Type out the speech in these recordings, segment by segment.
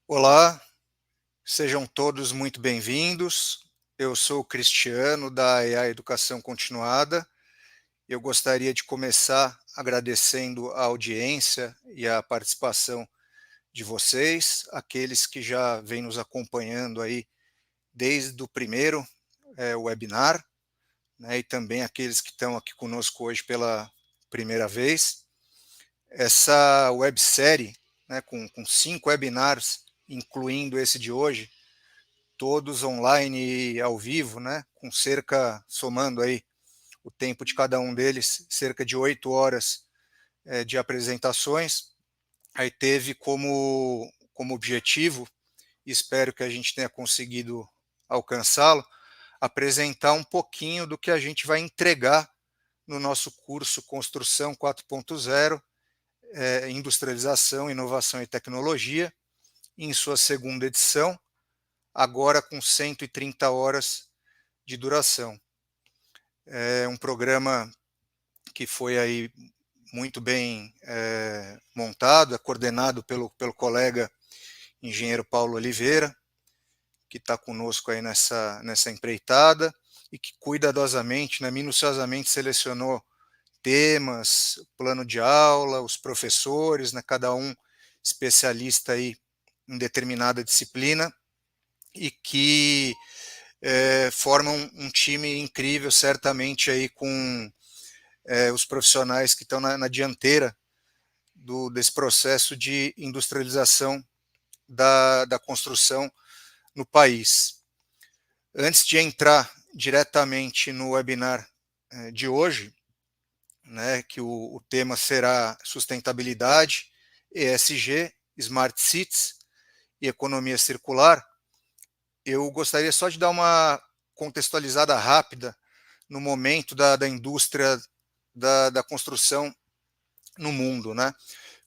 Olá, sejam todos muito bem-vindos. Eu sou o Cristiano, da EA Educação Continuada. Eu gostaria de começar agradecendo a audiência e a participação de vocês, aqueles que já vêm nos acompanhando aí desde o primeiro webinar, né, e também aqueles que estão aqui conosco hoje pela primeira vez. Essa websérie, né, com 5 webinars, incluindo esse de hoje, todos online e ao vivo, né, com somando aí o tempo de cada um deles, cerca de 8 horas de apresentações. Aí teve como objetivo, e espero que a gente tenha conseguido alcançá-lo, apresentar um pouquinho do que a gente vai entregar no nosso curso Construção 4.0, Industrialização, Inovação e Tecnologia, em sua segunda edição, agora com 130 horas de duração. É um programa que foi aí muito bem montado, coordenado pelo colega engenheiro Paulo Oliveira, que está conosco aí nessa empreitada e que cuidadosamente, né, minuciosamente selecionou temas, plano de aula, os professores, né, cada um especialista aí em determinada disciplina e que formam um time incrível, certamente aí com os profissionais que estão na dianteira desse processo de industrialização da construção no país. Antes de entrar diretamente no webinar de hoje, né, que o tema será sustentabilidade, ESG, Smart Cities e economia circular, eu gostaria só de dar uma contextualizada rápida no momento da indústria da construção no mundo, né?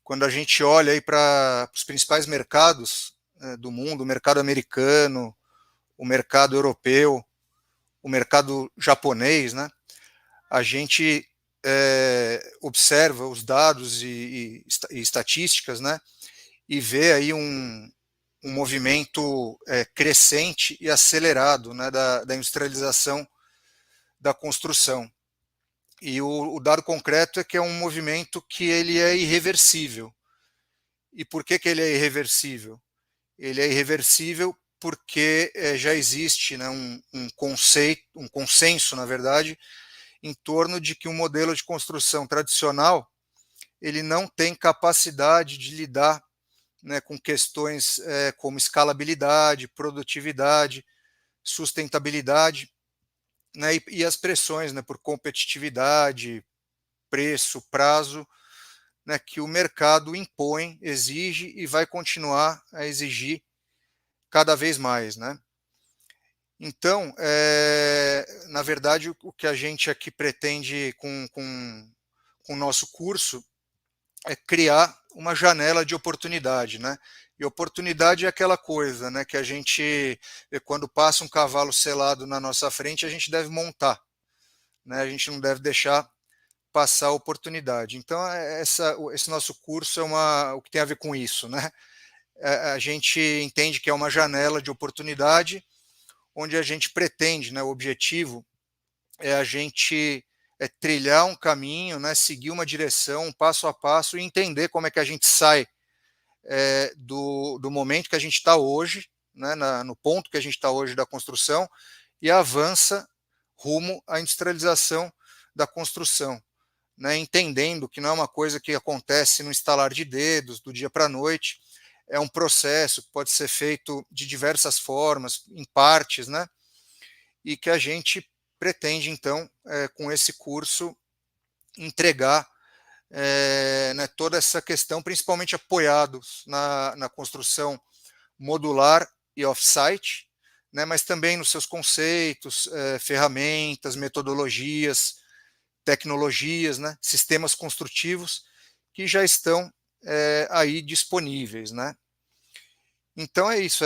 Quando a gente olha aí para os principais mercados do mundo, o mercado americano, o mercado europeu, o mercado japonês, né? A gente observa os dados e estatísticas, né? E vê aí um movimento crescente e acelerado, né, da industrialização da construção. E o dado concreto é que é um movimento que ele é irreversível. E por que ele é irreversível? Ele é irreversível porque já existe, né, um consenso, na verdade, em torno de que um modelo de construção tradicional ele não tem capacidade de lidar, né, com questões como escalabilidade, produtividade, sustentabilidade, né, e as pressões, né, por competitividade, preço, prazo, né, que o mercado impõe, exige e vai continuar a exigir cada vez mais, né? Então, na verdade, o que a gente aqui pretende com o nosso curso é criar uma janela de oportunidade, né? E oportunidade é aquela coisa, né, que a gente, quando passa um cavalo selado na nossa frente, a gente deve montar, né? A gente não deve deixar passar a oportunidade. Então, esse nosso curso o que tem a ver com isso, né? A gente entende que é uma janela de oportunidade onde a gente pretende, né, o objetivo é a gente trilhar um caminho, né, seguir uma direção, um passo a passo e entender como é que a gente sai do momento que a gente está hoje, né, no ponto que a gente está hoje da construção e avança rumo à industrialização da construção, né, entendendo que não é uma coisa que acontece no estalar de dedos, do dia para a noite, é um processo que pode ser feito de diversas formas, em partes, né, e que a gente pretende, então, com esse curso, entregar né, toda essa questão, principalmente apoiados na construção modular e off-site, né, mas também nos seus conceitos, ferramentas, metodologias, tecnologias, né, sistemas construtivos que já estão aí disponíveis, né. Então é isso.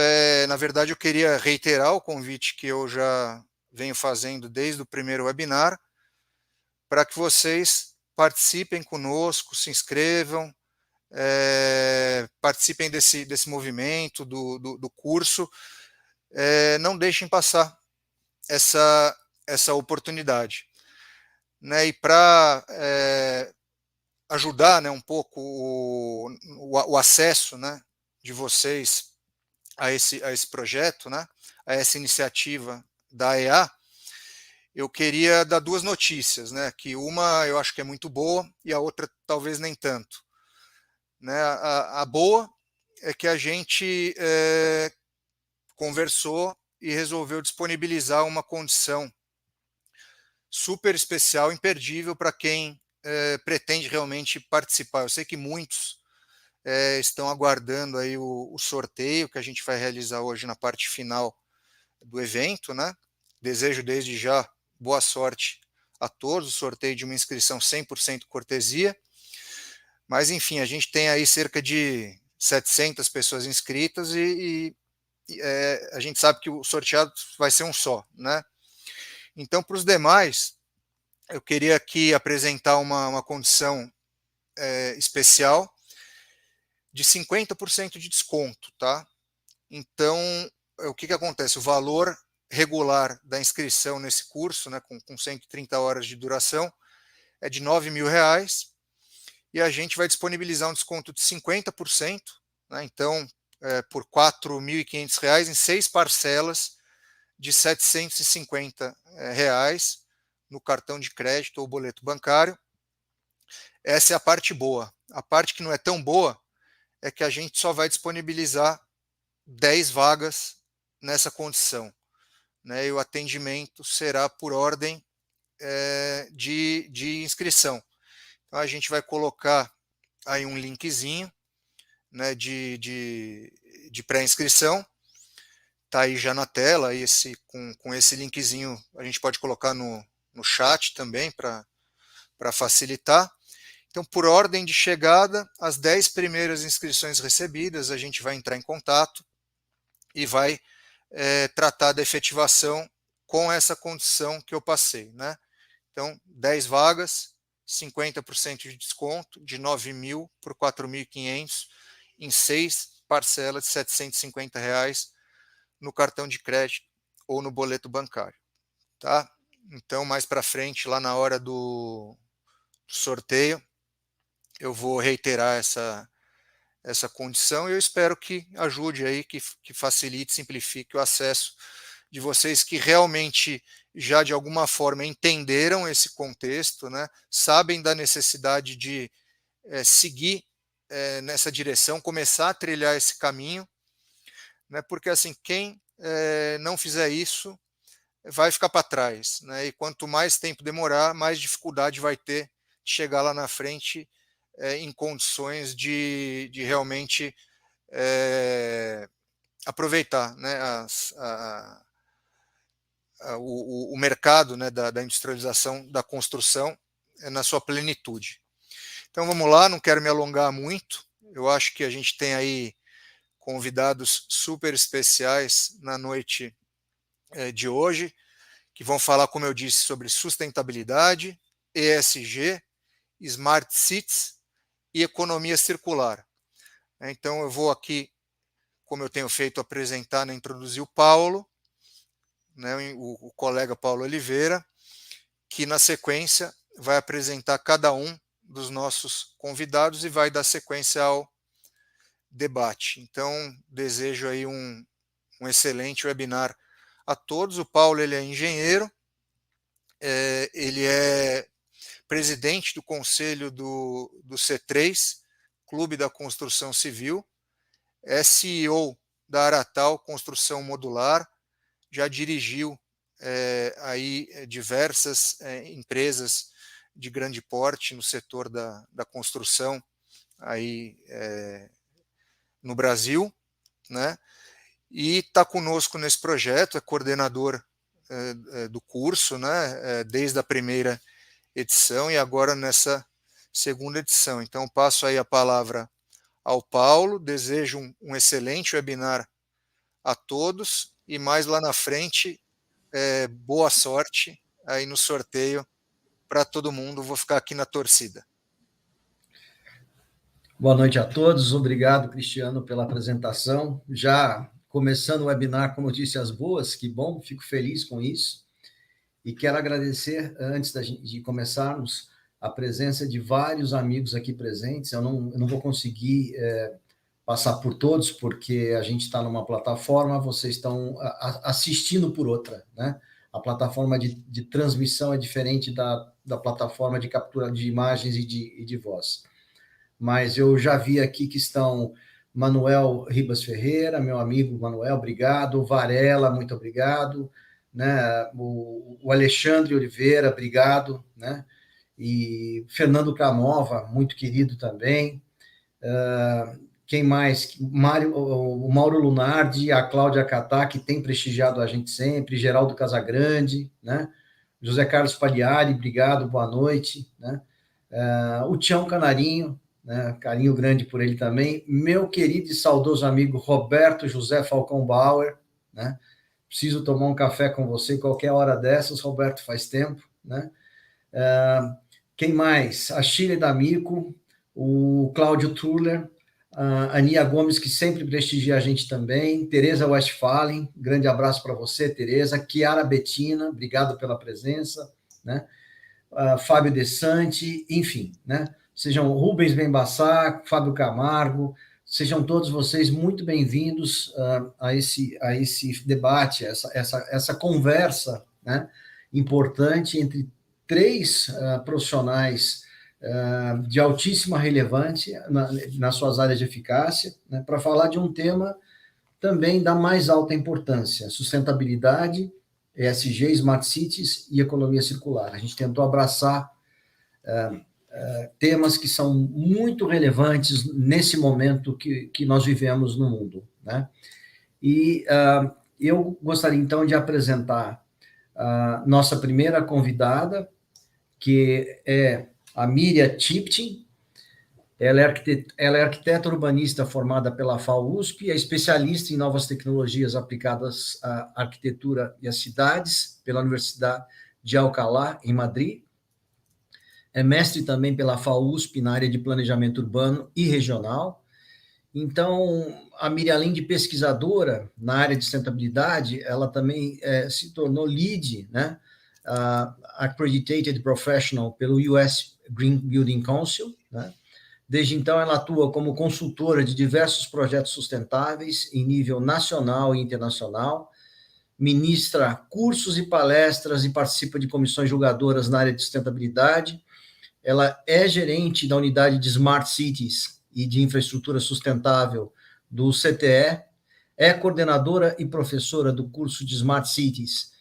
Na verdade, eu queria reiterar o convite que eu já venho fazendo desde o primeiro webinar, para que vocês participem conosco, se inscrevam, participem desse movimento, do curso, não deixem passar essa oportunidade. Né? E para ajudar, né, um pouco o acesso, né, de vocês a esse projeto, né, a essa iniciativa da EA, eu queria dar duas notícias, né, que uma eu acho que é muito boa e a outra talvez nem tanto. Né? A boa é que a gente conversou e resolveu disponibilizar uma condição super especial, imperdível para quem pretende realmente participar. Eu sei que muitos estão aguardando aí o sorteio que a gente vai realizar hoje na parte final do evento, né? Desejo desde já boa sorte a todos, o sorteio de uma inscrição 100% cortesia, mas enfim, a gente tem aí cerca de 700 pessoas inscritas e a gente sabe que o sorteado vai ser um só, né? Então, para os demais, eu queria aqui apresentar uma condição especial de 50% de desconto, tá? Então, o que acontece? O valor regular da inscrição nesse curso, né, com 130 horas de duração, é de R$ 9.000, e a gente vai disponibilizar um desconto de 50%, né, então, por R$ 4.500 em 6 parcelas de R$ 750 no cartão de crédito ou boleto bancário. Essa é a parte boa. A parte que não é tão boa é que a gente só vai disponibilizar 10 vagas nessa condição, né? E o atendimento será por ordem de inscrição. Então a gente vai colocar aí um linkzinho, né, de pré-inscrição, está aí já na tela, com esse linkzinho a gente pode colocar no chat também para facilitar. Então, por ordem de chegada, as 10 primeiras inscrições recebidas, a gente vai entrar em contato e vai tratar da efetivação com essa condição que eu passei. Né? Então, 10 vagas, 50% de desconto, de 9.000 por 4.500, em 6 parcelas de R$ 750 no cartão de crédito ou no boleto bancário. Tá? Então, mais para frente, lá na hora do sorteio, eu vou reiterar essa condição e eu espero que ajude aí, que facilite, simplifique o acesso de vocês que realmente já de alguma forma entenderam esse contexto, né? Sabem da necessidade de seguir nessa direção, começar a trilhar esse caminho, né? Porque assim, quem não fizer isso vai ficar para trás, né? E quanto mais tempo demorar, mais dificuldade vai ter de chegar lá na frente em condições de realmente aproveitar, né, o mercado, né, da industrialização, da construção na sua plenitude. Então vamos lá, não quero me alongar muito, eu acho que a gente tem aí convidados super especiais na noite de hoje, que vão falar, como eu disse, sobre sustentabilidade, ESG, Smart Cities e economia circular. Então eu vou aqui, como eu tenho feito, apresentar, né, introduzir o Paulo, né, o colega Paulo Oliveira, que na sequência vai apresentar cada um dos nossos convidados e vai dar sequência ao debate. Então, desejo aí um excelente webinar a todos. O Paulo, ele é engenheiro, ele é presidente do conselho do C3, Clube da Construção Civil, é CEO da Aratal Construção Modular, já dirigiu aí diversas empresas de grande porte no setor da construção aí no Brasil, né? E está conosco nesse projeto, é coordenador do curso, né? Desde a primeira edição e agora nessa segunda edição. Então passo aí a palavra ao Paulo, desejo um excelente webinar a todos e mais lá na frente boa sorte aí no sorteio para todo mundo. Vou ficar aqui na torcida. Boa noite a todos, obrigado, Cristiano, pela apresentação. Já começando o webinar com notícias boas, que bom, fico feliz com isso. E quero agradecer, antes de começarmos, a presença de vários amigos aqui presentes. Eu não vou conseguir passar por todos, porque a gente está numa plataforma, vocês estão assistindo por outra, né? A plataforma de transmissão é diferente da plataforma de captura de imagens e de voz. Mas eu já vi aqui que estão Manuel Ribas Ferreira, meu amigo Manuel, obrigado, Varela, muito obrigado, né? O Alexandre Oliveira, obrigado, né? E Fernando Canova, muito querido também. Quem mais? O Mauro Lunardi, a Cláudia Catá, que tem prestigiado a gente sempre, Geraldo Casagrande, né? José Carlos Pagliari, obrigado, boa noite, né? O Tião Canarinho, né? Carinho grande por ele também. Meu querido e saudoso amigo Roberto José Falcão Bauer, né? Preciso tomar um café com você qualquer hora dessas, Roberto, faz tempo, né? Quem mais? A Shirley D'Amico, o Cláudio Truller, a Ania Gomes, que sempre prestigia a gente também, Tereza Westphalen, grande abraço para você, Tereza, Chiara Bettina, obrigado pela presença, né? Fábio Desante, enfim, né? Sejam Rubens Bembassá, Fábio Camargo, sejam todos vocês muito bem-vindos a esse debate, essa conversa, né, importante entre três profissionais de altíssima relevância nas suas áreas de eficácia, né, para falar de um tema também da mais alta importância, sustentabilidade, ESG, Smart Cities e economia circular. A gente tentou abraçar temas que são muito relevantes nesse momento que nós vivemos no mundo, né? E eu gostaria, então, de apresentar a nossa primeira convidada, que é a Miriam Tipton. Ela é arquiteta urbanista formada pela FAUSP, é especialista em novas tecnologias aplicadas à arquitetura e às cidades pela Universidade de Alcalá, em Madrid. É mestre também pela FAUSP na área de planejamento urbano e regional. Então, a Miriam, além de pesquisadora na área de sustentabilidade, ela também se tornou LEED, né? Accredited Professional pelo US Green Building Council, né? Desde então, ela atua como consultora de diversos projetos sustentáveis em nível nacional e internacional, ministra cursos e palestras e participa de comissões julgadoras na área de sustentabilidade. Ela é gerente da unidade de Smart Cities e de infraestrutura sustentável do CTE, é coordenadora e professora do curso de Smart Cities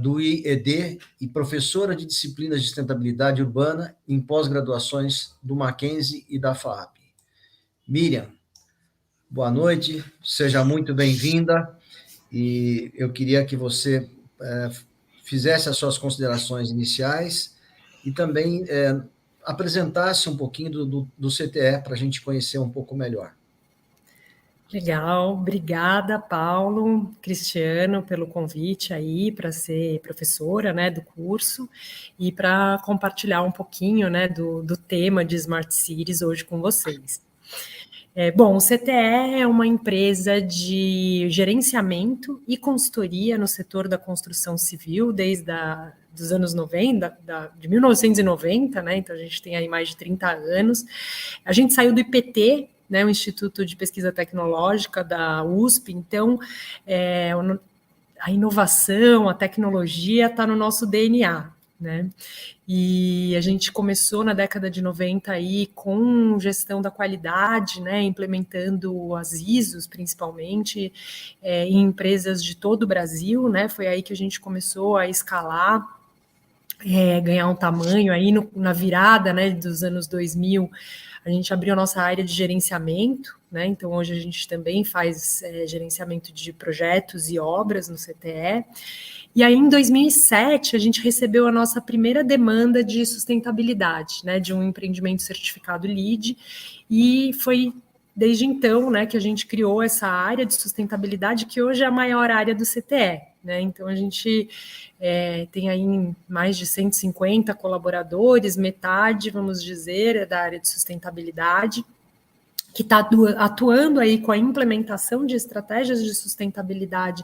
do IED e professora de disciplinas de sustentabilidade urbana em pós-graduações do Mackenzie e da FAAP. Miriam, boa noite, seja muito bem-vinda, e eu queria que você fizesse as suas considerações iniciais e também apresentasse um pouquinho do CTE para a gente conhecer um pouco melhor. Legal, obrigada, Paulo, Cristiano, pelo convite aí para ser professora, né, do curso e para compartilhar um pouquinho, né, do tema de Smart Cities hoje com vocês. Bom, o CTE é uma empresa de gerenciamento e consultoria no setor da construção civil desde dos anos 90, de 1990, né, então a gente tem aí mais de 30 anos. A gente saiu do IPT, né, o Instituto de Pesquisa Tecnológica da USP, então a inovação, a tecnologia está no nosso DNA, né? E a gente começou na década de 90 aí com gestão da qualidade, né, implementando as ISOs, principalmente, em empresas de todo o Brasil, né? Foi aí que a gente começou a escalar, ganhar um tamanho aí na virada, né, dos anos 2000. A gente abriu a nossa área de gerenciamento, né? Então hoje a gente também faz gerenciamento de projetos e obras no CTE. E aí em 2007 a gente recebeu a nossa primeira demanda de sustentabilidade, né, de um empreendimento certificado LEED, e foi desde então, né, que a gente criou essa área de sustentabilidade que hoje é a maior área do CTE, né? Então a gente tem aí mais de 150 colaboradores, metade, vamos dizer, é da área de sustentabilidade. que está atuando aí com a implementação de estratégias de sustentabilidade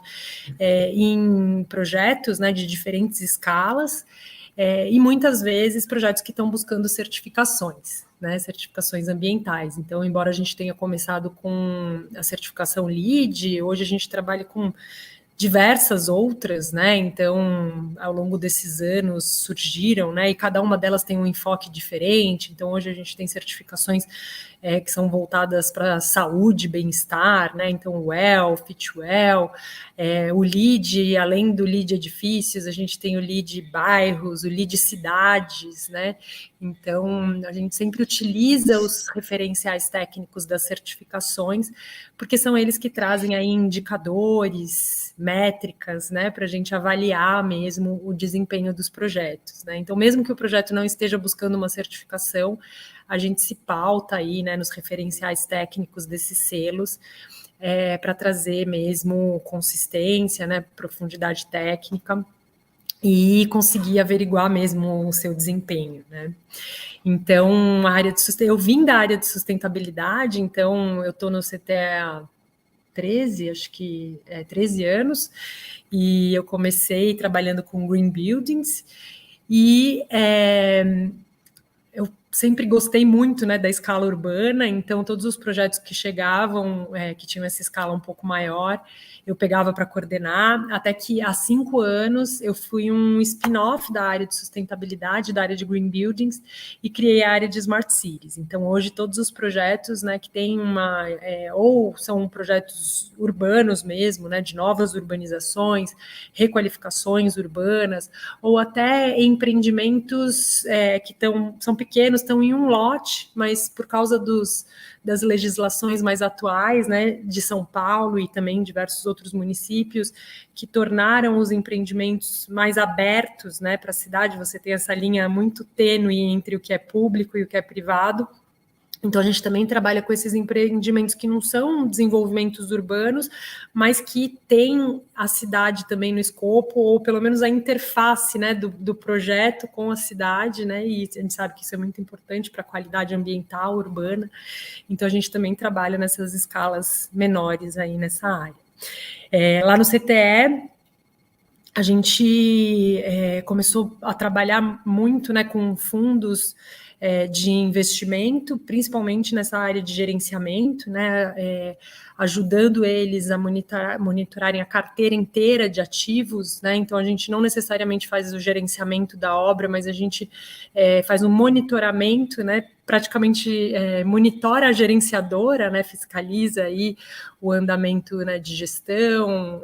em projetos, né, de diferentes escalas, e muitas vezes projetos que estão buscando certificações, né, certificações ambientais. Então, embora a gente tenha começado com a certificação LEED, hoje a gente trabalha com diversas outras, né? Então, ao longo desses anos surgiram, né? E cada uma delas tem um enfoque diferente. Então, hoje a gente tem certificações que são voltadas para saúde, bem-estar, né? Então, o WELL, FitWell, o LEED, além do LEED edifícios, a gente tem o LEED bairros, o LEED cidades, né? Então, a gente sempre utiliza os referenciais técnicos das certificações, porque são eles que trazem aí indicadores, métricas, né, para a gente avaliar mesmo o desempenho dos projetos, né? Então, mesmo que o projeto não esteja buscando uma certificação, a gente se pauta aí, né, nos referenciais técnicos desses selos, para trazer mesmo consistência, né, profundidade técnica e conseguir averiguar mesmo o seu desempenho, né? Então, a área de eu vim da área de sustentabilidade, então eu estou no CTE há 13, acho que 13 anos, e eu comecei trabalhando com Green Buildings, e eu sempre gostei muito, né, da escala urbana, então todos os projetos que chegavam, que tinham essa escala um pouco maior, eu pegava para coordenar, até que há 5 anos eu fui um spin-off da área de sustentabilidade, da área de Green Buildings, e criei a área de Smart Cities. Então, hoje, todos os projetos, né, que têm ou são projetos urbanos mesmo, né, de novas urbanizações, requalificações urbanas, ou até empreendimentos que são pequenos, estão em um lote, mas por causa das legislações mais atuais, né, de São Paulo e também diversos outros municípios, que tornaram os empreendimentos mais abertos, né, para a cidade. Você tem essa linha muito tênue entre o que é público e o que é privado. Então, a gente também trabalha com esses empreendimentos que não são desenvolvimentos urbanos, mas que tem a cidade também no escopo, ou pelo menos a interface, né, do projeto com a cidade, né, e a gente sabe que isso é muito importante para a qualidade ambiental urbana. Então, a gente também trabalha nessas escalas menores aí nessa área. Lá no CTE, a gente começou a trabalhar muito, né, com fundos de investimento, principalmente nessa área de gerenciamento, né, ajudando eles a monitorarem a carteira inteira de ativos, né? Então, a gente não necessariamente faz o gerenciamento da obra, mas a gente faz um monitoramento, né? Praticamente monitora a gerenciadora, né? Fiscaliza aí o andamento, né, de gestão,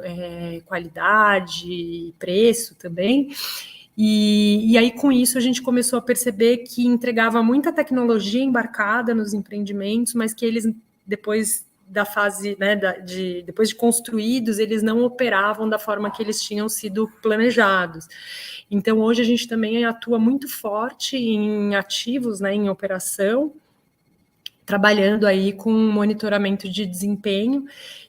qualidade, preço também. E aí, com isso, a gente começou a perceber que entregava muita tecnologia embarcada nos empreendimentos, mas que eles, depois da fase, né, depois de construídos, eles não operavam da forma que eles tinham sido planejados. Então, hoje a gente também atua muito forte em ativos, né, em operação, trabalhando aí com monitoramento de desempenho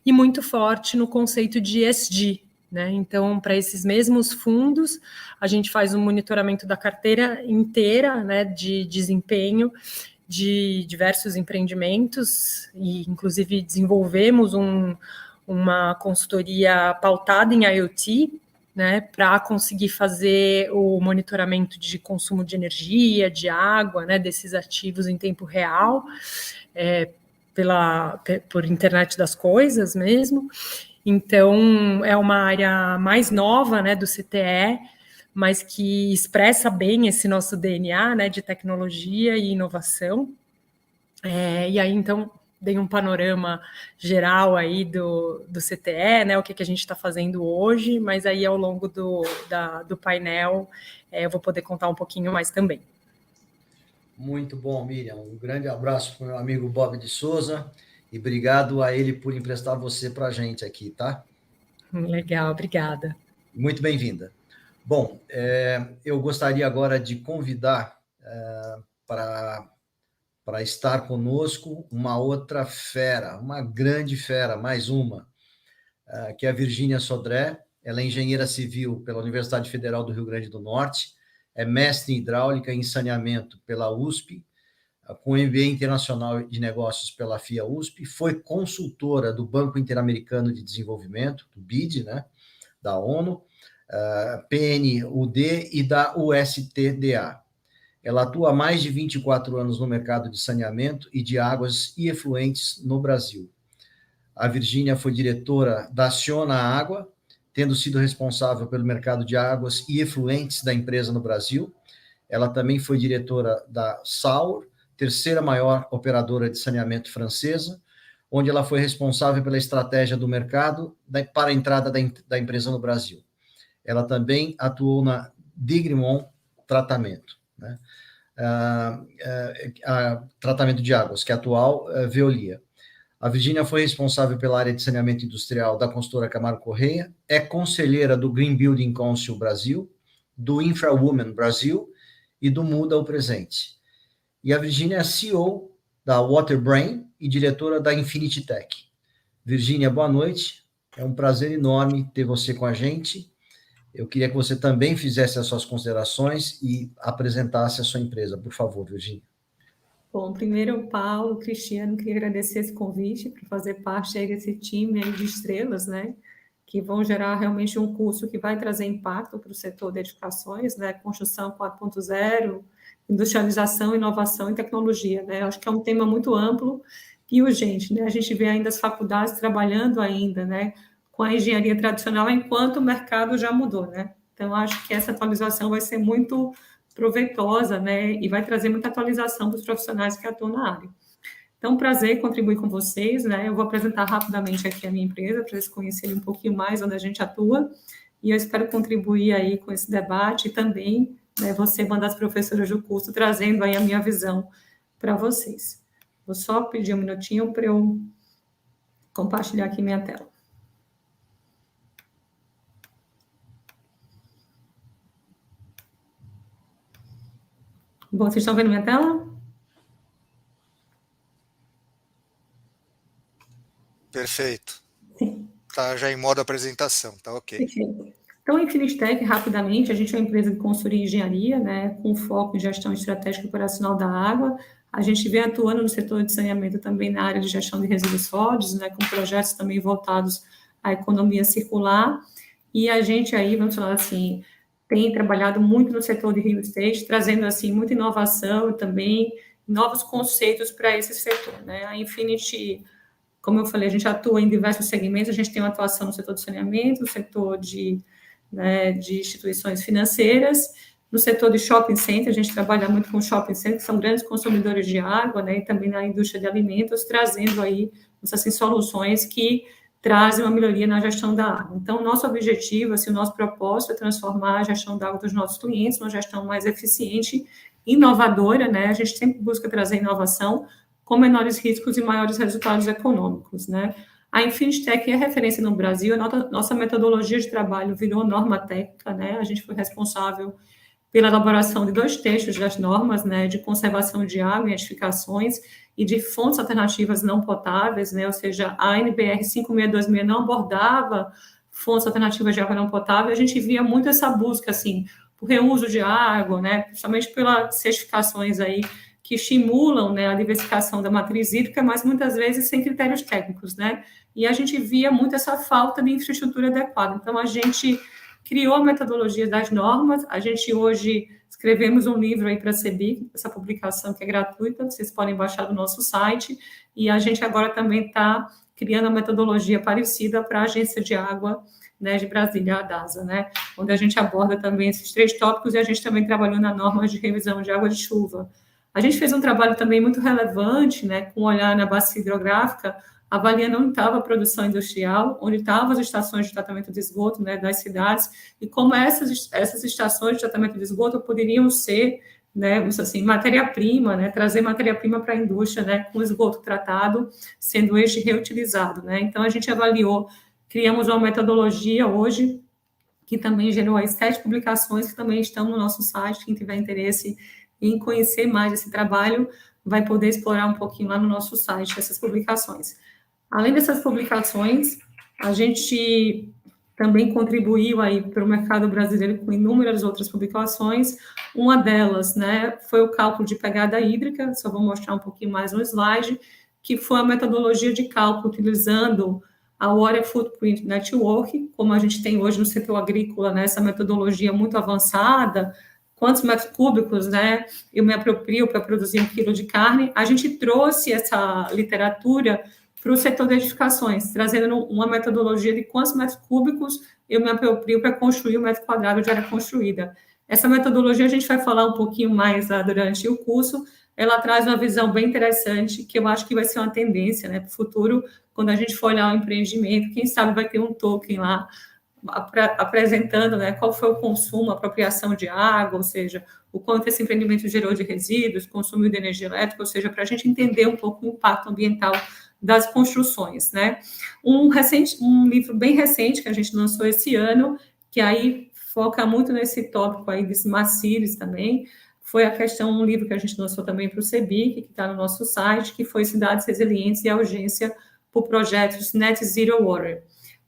e muito forte no conceito de ESG, né? Então, para esses mesmos fundos, a gente faz um monitoramento da carteira inteira, né, de desempenho de diversos empreendimentos, e inclusive desenvolvemos uma consultoria pautada em IoT, né, para conseguir fazer o monitoramento de consumo de energia, de água, né, desses ativos em tempo real, por internet das coisas mesmo. Então, é uma área mais nova, né, do CTE, mas que expressa bem esse nosso DNA, né, de tecnologia e inovação. E aí, então, dei um panorama geral aí do CTE, né, o que a gente está fazendo hoje, mas aí ao longo do painel eu vou poder contar um pouquinho mais também. Muito bom, Miriam. Um grande abraço para o meu amigo Bob de Souza e obrigado a ele por emprestar você para a gente aqui, tá? Legal, obrigada. Muito bem-vinda. Bom, eu gostaria agora de convidar para estar conosco uma outra fera, uma grande fera, mais uma, que é a Virgínia Sodré. Ela é engenheira civil pela Universidade Federal do Rio Grande do Norte, é mestre em hidráulica e em saneamento pela USP, com MBA Internacional de Negócios pela FIA USP, foi consultora do Banco Interamericano de Desenvolvimento, do BID, né, da ONU, PNUD e da USTDA. Ela atua há mais de 24 anos no mercado de saneamento e de águas e efluentes no Brasil. A Virgínia foi diretora da Acciona Água, tendo sido responsável pelo mercado de águas e efluentes da empresa no Brasil. Ela também foi diretora da Saur, terceira maior operadora de saneamento francesa, onde ela foi responsável pela estratégia do mercado para a entrada da empresa no Brasil. Ela também atuou na Digrimon Tratamento, né? Tratamento de águas, que é a atual Veolia. A Virgínia foi responsável pela área de saneamento industrial da consultora Camargo Correia, é conselheira do Green Building Council Brasil, do InfraWomen Brasil e do Muda o Presente. E a Virgínia é CEO da Waterbrain e diretora da Infinity Tech. Virgínia, boa noite. É um prazer enorme ter você com a gente. Eu queria que você também fizesse as suas considerações e apresentasse a sua empresa. Por favor, Virgínia. Bom, primeiro, Paulo, Cristiano, queria agradecer esse convite para fazer parte aí desse time aí de estrelas, né, que vão gerar realmente um curso que vai trazer impacto para o setor de edificações, né, construção 4.0, industrialização, inovação e tecnologia, né, eu acho que é um tema muito amplo e urgente, né, a gente vê ainda as faculdades trabalhando ainda, né, com a engenharia tradicional, enquanto o mercado já mudou, né, então acho que essa atualização vai ser muito proveitosa, né, e vai trazer muita atualização para os profissionais que atuam na área. Então, prazer contribuir com vocês, né, eu vou apresentar rapidamente aqui a minha empresa, para vocês conhecerem um pouquinho mais onde a gente atua, e eu espero contribuir aí com esse debate e também, né, você, uma das professoras do curso, trazendo aí a minha visão para vocês. Vou só pedir um minutinho para eu compartilhar aqui minha tela. Bom, vocês estão vendo minha tela? Perfeito. Sim. Tá já em modo apresentação, tá ok. Perfeito. Então, a Infinity Tech, rapidamente, a gente é uma empresa de consultoria e engenharia, né, com foco em gestão estratégica e operacional da água. A gente vem atuando no setor de saneamento também na área de gestão de resíduos sólidos, né, com projetos também voltados à economia circular. E a gente aí, vamos falar assim, tem trabalhado muito no setor de real estate, trazendo, assim, muita inovação e também novos conceitos para esse setor, né. A Infinity, como eu falei, a gente atua em diversos segmentos, a gente tem uma atuação no setor de saneamento, no setor de instituições financeiras, no setor de shopping center, a gente trabalha muito com shopping center, que são grandes consumidores de água, né, e também na indústria de alimentos, trazendo aí, assim, soluções que trazem uma melhoria na gestão da água. Então, nosso objetivo, assim, o nosso propósito é transformar a gestão da água dos nossos clientes numa gestão mais eficiente, inovadora, né, a gente sempre busca trazer inovação com menores riscos e maiores resultados econômicos, né. A Infinity Tech é referência no Brasil, a nossa metodologia de trabalho virou norma técnica, né, a gente foi responsável pela elaboração de 2 textos das normas, né, de conservação de água em edificações e de fontes alternativas não potáveis, né, ou seja, a NBR 5626 não abordava fontes alternativas de água não potável, a gente via muito essa busca, assim, por reuso de água, né, principalmente pelas certificações aí que estimulam, né, a diversificação da matriz hídrica, mas muitas vezes sem critérios técnicos, né, e a gente via muito essa falta de infraestrutura adequada. Então, a gente criou a metodologia das normas, a gente hoje escrevemos um livro aí para a CEBIC, essa publicação que é gratuita, vocês podem baixar do nosso site, e a gente agora também está criando uma metodologia parecida para a Agência de Água, né, de Brasília, a DASA, né, onde a gente aborda também esses 3 tópicos, e a gente também trabalhou na norma de revisão de água de chuva. A gente fez um trabalho também muito relevante, né, com um olhar na bacia hidrográfica, avaliando onde estava a produção industrial, onde estavam as estações de tratamento de esgoto, né, das cidades, e como essas estações de tratamento de esgoto poderiam ser, né, assim, matéria-prima, né, trazer matéria-prima para a indústria, né, com esgoto tratado, sendo este reutilizado, né. Então, a gente avaliou, criamos uma metodologia hoje, que também gerou aí 7 publicações, que também estão no nosso site, quem tiver interesse em conhecer mais esse trabalho, vai poder explorar um pouquinho lá no nosso site essas publicações. Além dessas publicações, a gente também contribuiu aí para o mercado brasileiro com inúmeras outras publicações. Uma delas, né, foi o cálculo de pegada hídrica, só vou mostrar um pouquinho mais no slide, que foi a metodologia de cálculo utilizando a Water Footprint Network, como a gente tem hoje no setor agrícola, né, essa metodologia muito avançada, quantos metros cúbicos, né, eu me aproprio para produzir 1 quilo de carne. A gente trouxe essa literatura para o setor de edificações, trazendo uma metodologia de quantos metros cúbicos eu me aproprio para construir 1 metro quadrado de área construída. Essa metodologia a gente vai falar um pouquinho mais durante o curso. Ela traz uma visão bem interessante, que eu acho que vai ser uma tendência, né, para o futuro, quando a gente for olhar o empreendimento, quem sabe vai ter um token lá apresentando, né, qual foi o consumo, a apropriação de água, ou seja, o quanto esse empreendimento gerou de resíduos, consumiu de energia elétrica, ou seja, para a gente entender um pouco o impacto ambiental das construções, né? Um livro bem recente que a gente lançou esse ano, que aí foca muito nesse tópico aí de Smart Cities também, foi um livro que a gente lançou também para o CEBIC, que está no nosso site, que foi Cidades Resilientes e a Urgência por Projetos Net Zero Water.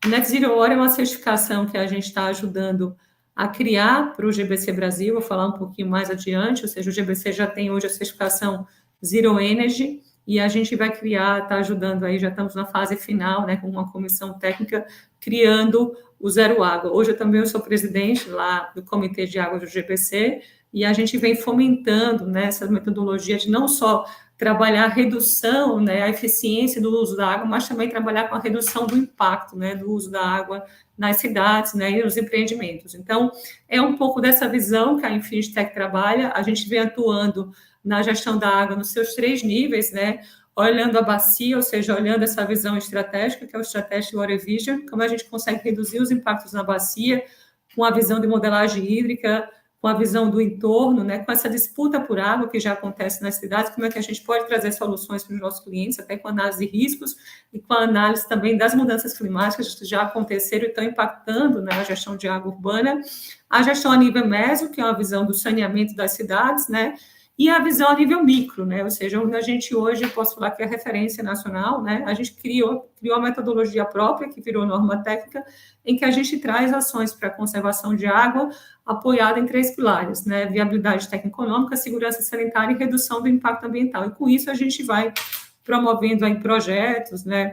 O Net Zero Water é uma certificação que a gente está ajudando a criar para o GBC Brasil, vou falar um pouquinho mais adiante, ou seja, o GBC já tem hoje a certificação Zero Energy, e a gente vai criar, está ajudando aí, já estamos na fase final, né, com uma comissão técnica, criando o Zero Água. Hoje eu também sou presidente lá do Comitê de Água do GBC, e a gente vem fomentando, né, essa metodologia de não só trabalhar a redução, né, a eficiência do uso da água, mas também trabalhar com a redução do impacto, né, do uso da água nas cidades, né, e nos empreendimentos. Então, é um pouco dessa visão que a Infinitec trabalha. A gente vem atuando na gestão da água nos seus 3 níveis, né, olhando a bacia, ou seja, olhando essa visão estratégica, que é o Strategic Water Vision, como a gente consegue reduzir os impactos na bacia, com a visão de modelagem hídrica, com a visão do entorno, né, com essa disputa por água que já acontece nas cidades, como é que a gente pode trazer soluções para os nossos clientes, até com análise de riscos e com a análise também das mudanças climáticas que já aconteceram e estão impactando, né, a gestão de água urbana, a gestão a nível meso, que é uma visão do saneamento das cidades, né, e a visão a nível micro, né, ou seja, onde a gente hoje, eu posso falar que é referência nacional, né, a gente criou uma metodologia própria, que virou norma técnica, em que a gente traz ações para a conservação de água, apoiada em 3 pilares, né, viabilidade técnico-econômica, segurança sanitária e redução do impacto ambiental, e com isso a gente vai promovendo aí projetos, né,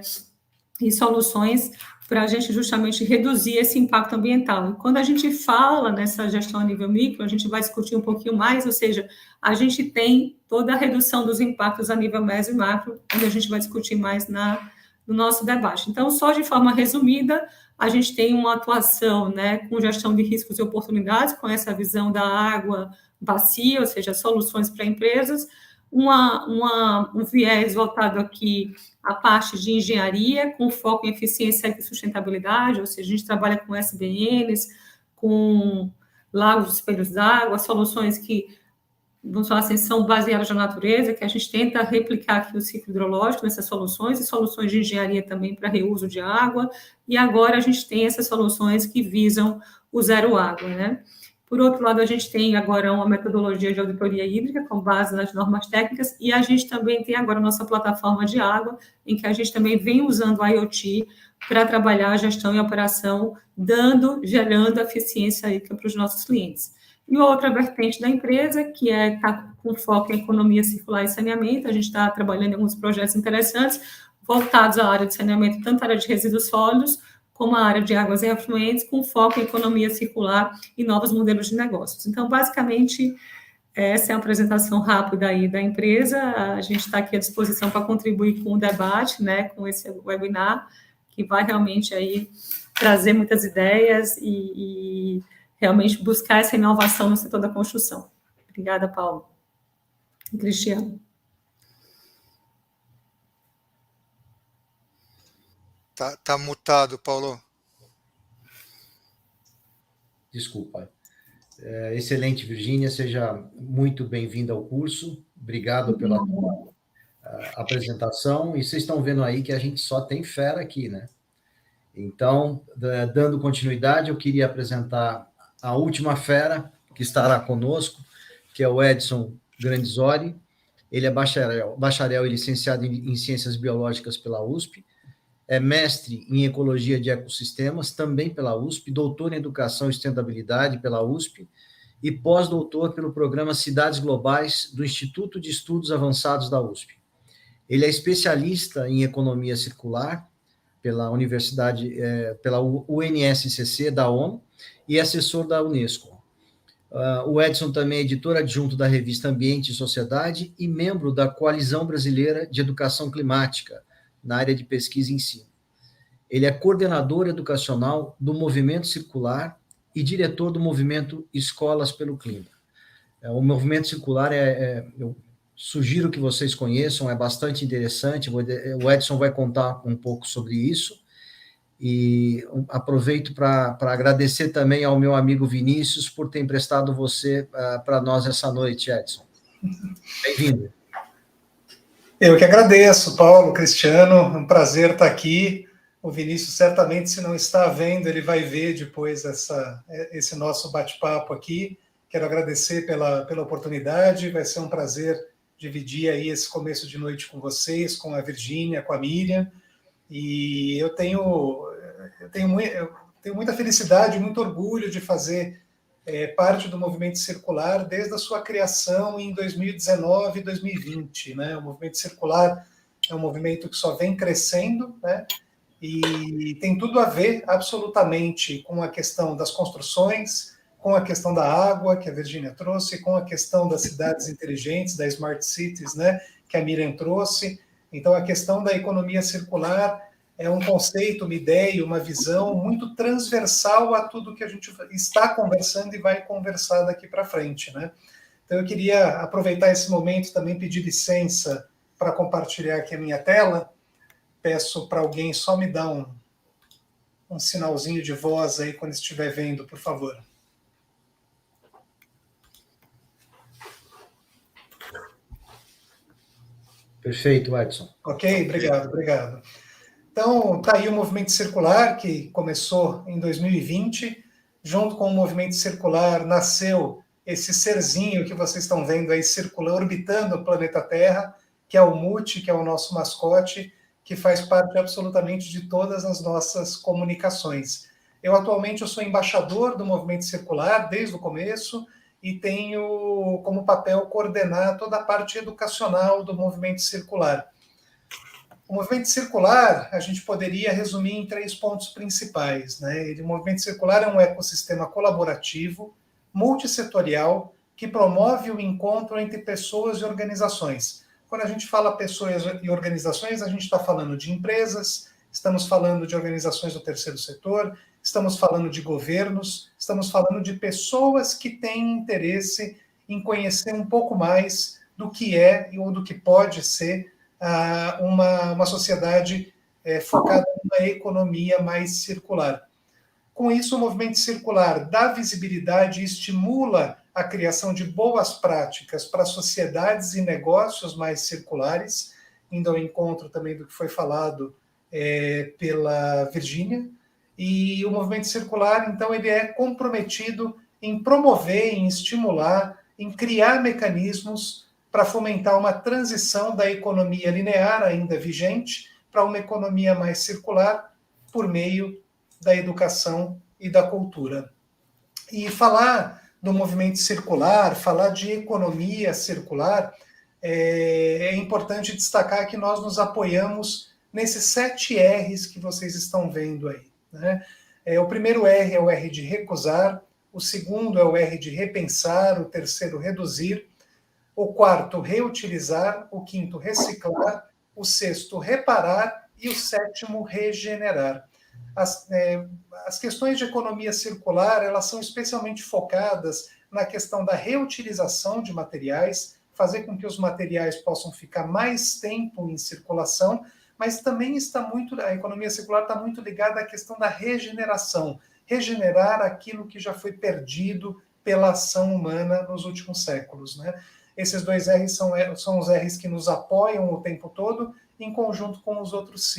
e soluções para a gente justamente reduzir esse impacto ambiental. E quando a gente fala nessa gestão a nível micro, a gente vai discutir um pouquinho mais, ou seja, a gente tem toda a redução dos impactos a nível meso e macro, onde a gente vai discutir mais no nosso debate. Então, só de forma resumida, a gente tem uma atuação, né, com gestão de riscos e oportunidades, com essa visão da água bacia, ou seja, soluções para empresas, um viés voltado aqui à parte de engenharia, com foco em eficiência e sustentabilidade, ou seja, a gente trabalha com SBNs, com lagos, espelhos d'água, soluções que, vamos falar assim, são baseadas na natureza, que a gente tenta replicar aqui o ciclo hidrológico nessas soluções, e soluções de engenharia também para reuso de água, e agora a gente tem essas soluções que visam o zero água, né? Por outro lado, a gente tem agora uma metodologia de auditoria hídrica com base nas normas técnicas, e a gente também tem agora a nossa plataforma de água, em que a gente também vem usando a IoT para trabalhar a gestão e a operação, gerando eficiência hídrica para os nossos clientes. E outra vertente da empresa, que está com foco em economia circular e saneamento, a gente está trabalhando em alguns projetos interessantes, voltados à área de saneamento, tanto a área de resíduos sólidos, como a área de águas e afluentes, com foco em economia circular e novos modelos de negócios. Então, basicamente, essa é a apresentação rápida aí da empresa. A gente está aqui à disposição para contribuir com o debate, né, com esse webinar, que vai realmente aí trazer muitas ideias e realmente buscar essa inovação no setor da construção. Obrigada, Paulo. E Cristiano. Tá mutado, Paulo. Desculpa. Excelente, Virgínia. Seja muito bem-vinda ao curso. Obrigado pela apresentação. E vocês estão vendo aí que a gente só tem fera aqui, né? Então, dando continuidade, eu queria apresentar a última fera que estará conosco, que é o Edson Grandizori. Ele é bacharel e licenciado em Ciências Biológicas pela USP, é mestre em Ecologia de Ecossistemas, também pela USP, doutor em Educação e Sustentabilidade pela USP, e pós-doutor pelo programa Cidades Globais do Instituto de Estudos Avançados da USP. Ele é especialista em Economia Circular pela Universidade, pela UNSCC da ONU, e assessor da Unesco. O Edson também é editor adjunto da revista Ambiente e Sociedade e membro da Coalizão Brasileira de Educação Climática, na área de pesquisa e ensino. Ele é coordenador educacional do Movimento Circular e diretor do movimento Escolas pelo Clima. O Movimento Circular, eu sugiro que vocês conheçam, é bastante interessante, o Edson vai contar um pouco sobre isso, e aproveito para agradecer também ao meu amigo Vinícius por ter emprestado você para nós essa noite, Edson. Bem-vindo. Eu que agradeço, Paulo, Cristiano, um prazer estar aqui. O Vinícius certamente, se não está vendo, ele vai ver depois esse nosso bate-papo aqui. Quero agradecer pela oportunidade, vai ser um prazer dividir aí esse começo de noite com vocês, com a Virgínia, com a Miriam. E eu tenho muita felicidade, muito orgulho de fazer parte do Movimento Circular desde a sua criação em 2019 e 2020. Né? O Movimento Circular é um movimento que só vem crescendo, né? E tem tudo a ver, absolutamente, com a questão das construções, com a questão da água, que a Virgínia trouxe, com a questão das cidades inteligentes, da Smart Cities, né? Que a Miriam trouxe. Então, a questão da economia circular é um conceito, uma ideia, uma visão muito transversal a tudo que a gente está conversando e vai conversar daqui para frente, né? Então, eu queria aproveitar esse momento também, pedir licença para compartilhar aqui a minha tela. Peço para alguém só me dar um sinalzinho de voz aí quando estiver vendo, por favor. Perfeito, Edson. Ok, obrigado. Então, está aí o Movimento Circular, que começou em 2020. Junto com o Movimento Circular, nasceu esse serzinho que vocês estão vendo aí circulando, orbitando o planeta Terra, que é o MUT, que é o nosso mascote, que faz parte absolutamente de todas as nossas comunicações. Atualmente, eu sou embaixador do Movimento Circular desde o começo e tenho como papel coordenar toda a parte educacional do Movimento Circular. O Movimento Circular, a gente poderia resumir em 3 pontos principais, né? O Movimento Circular é um ecossistema colaborativo, multissetorial, que promove o encontro entre pessoas e organizações. Quando a gente fala pessoas e organizações, a gente está falando de empresas, estamos falando de organizações do terceiro setor, estamos falando de governos, estamos falando de pessoas que têm interesse em conhecer um pouco mais do que é ou do que pode ser uma sociedade focada numa economia mais circular. Com isso, o Movimento Circular dá visibilidade e estimula a criação de boas práticas para sociedades e negócios mais circulares, indo ao encontro também do que foi falado pela Virgínia. E o Movimento Circular, então, ele é comprometido em promover, em estimular, em criar mecanismos para fomentar uma transição da economia linear, ainda vigente, para uma economia mais circular, por meio da educação e da cultura. E falar do movimento circular, falar de economia circular, é importante destacar que nós nos apoiamos nesses 7 R's que vocês estão vendo aí, né? O primeiro R é o R de recusar, o segundo é o R de repensar, o terceiro, reduzir, o quarto, reutilizar, o quinto, reciclar, o sexto, reparar e o sétimo, regenerar. As questões de economia circular, elas são especialmente focadas na questão da reutilização de materiais, fazer com que os materiais possam ficar mais tempo em circulação, mas também a economia circular está muito ligada à questão da regeneração, regenerar aquilo que já foi perdido pela ação humana nos últimos séculos, né? Esses 2 R's são os R's que nos apoiam o tempo todo, em conjunto com os outros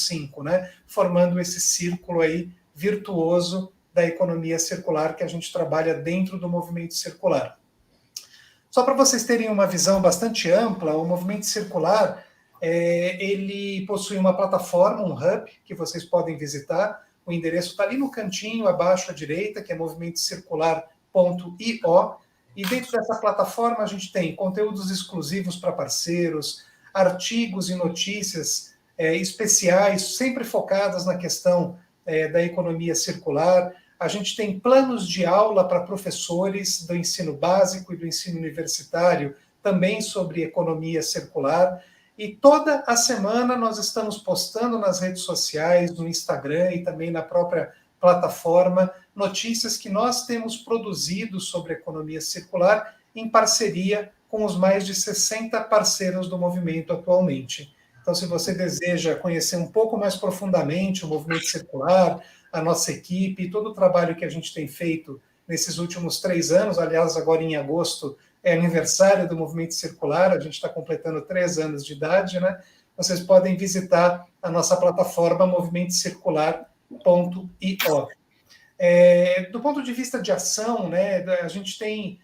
5, né? Formando esse círculo aí virtuoso da economia circular que a gente trabalha dentro do movimento circular. Só para vocês terem uma visão bastante ampla, o movimento circular Ele possui uma plataforma, um hub, que vocês podem visitar. O endereço está ali no cantinho, abaixo à direita, que é movimentocircular.io. E dentro dessa plataforma a gente tem conteúdos exclusivos para parceiros, artigos e notícias especiais, sempre focadas na questão da economia circular. A gente tem planos de aula para professores do ensino básico e do ensino universitário, também sobre economia circular. E toda a semana nós estamos postando nas redes sociais, no Instagram e também na própria plataforma, notícias que nós temos produzido sobre economia circular em parceria com os mais de 60 parceiros do movimento atualmente. Então, se você deseja conhecer um pouco mais profundamente o movimento circular, a nossa equipe, todo o trabalho que a gente tem feito nesses últimos 3 anos, aliás, agora em agosto é aniversário do movimento circular, a gente está completando 3 anos de idade, né? Vocês podem visitar a nossa plataforma movimentocircular.io. Do ponto de vista de ação, né, a gente tem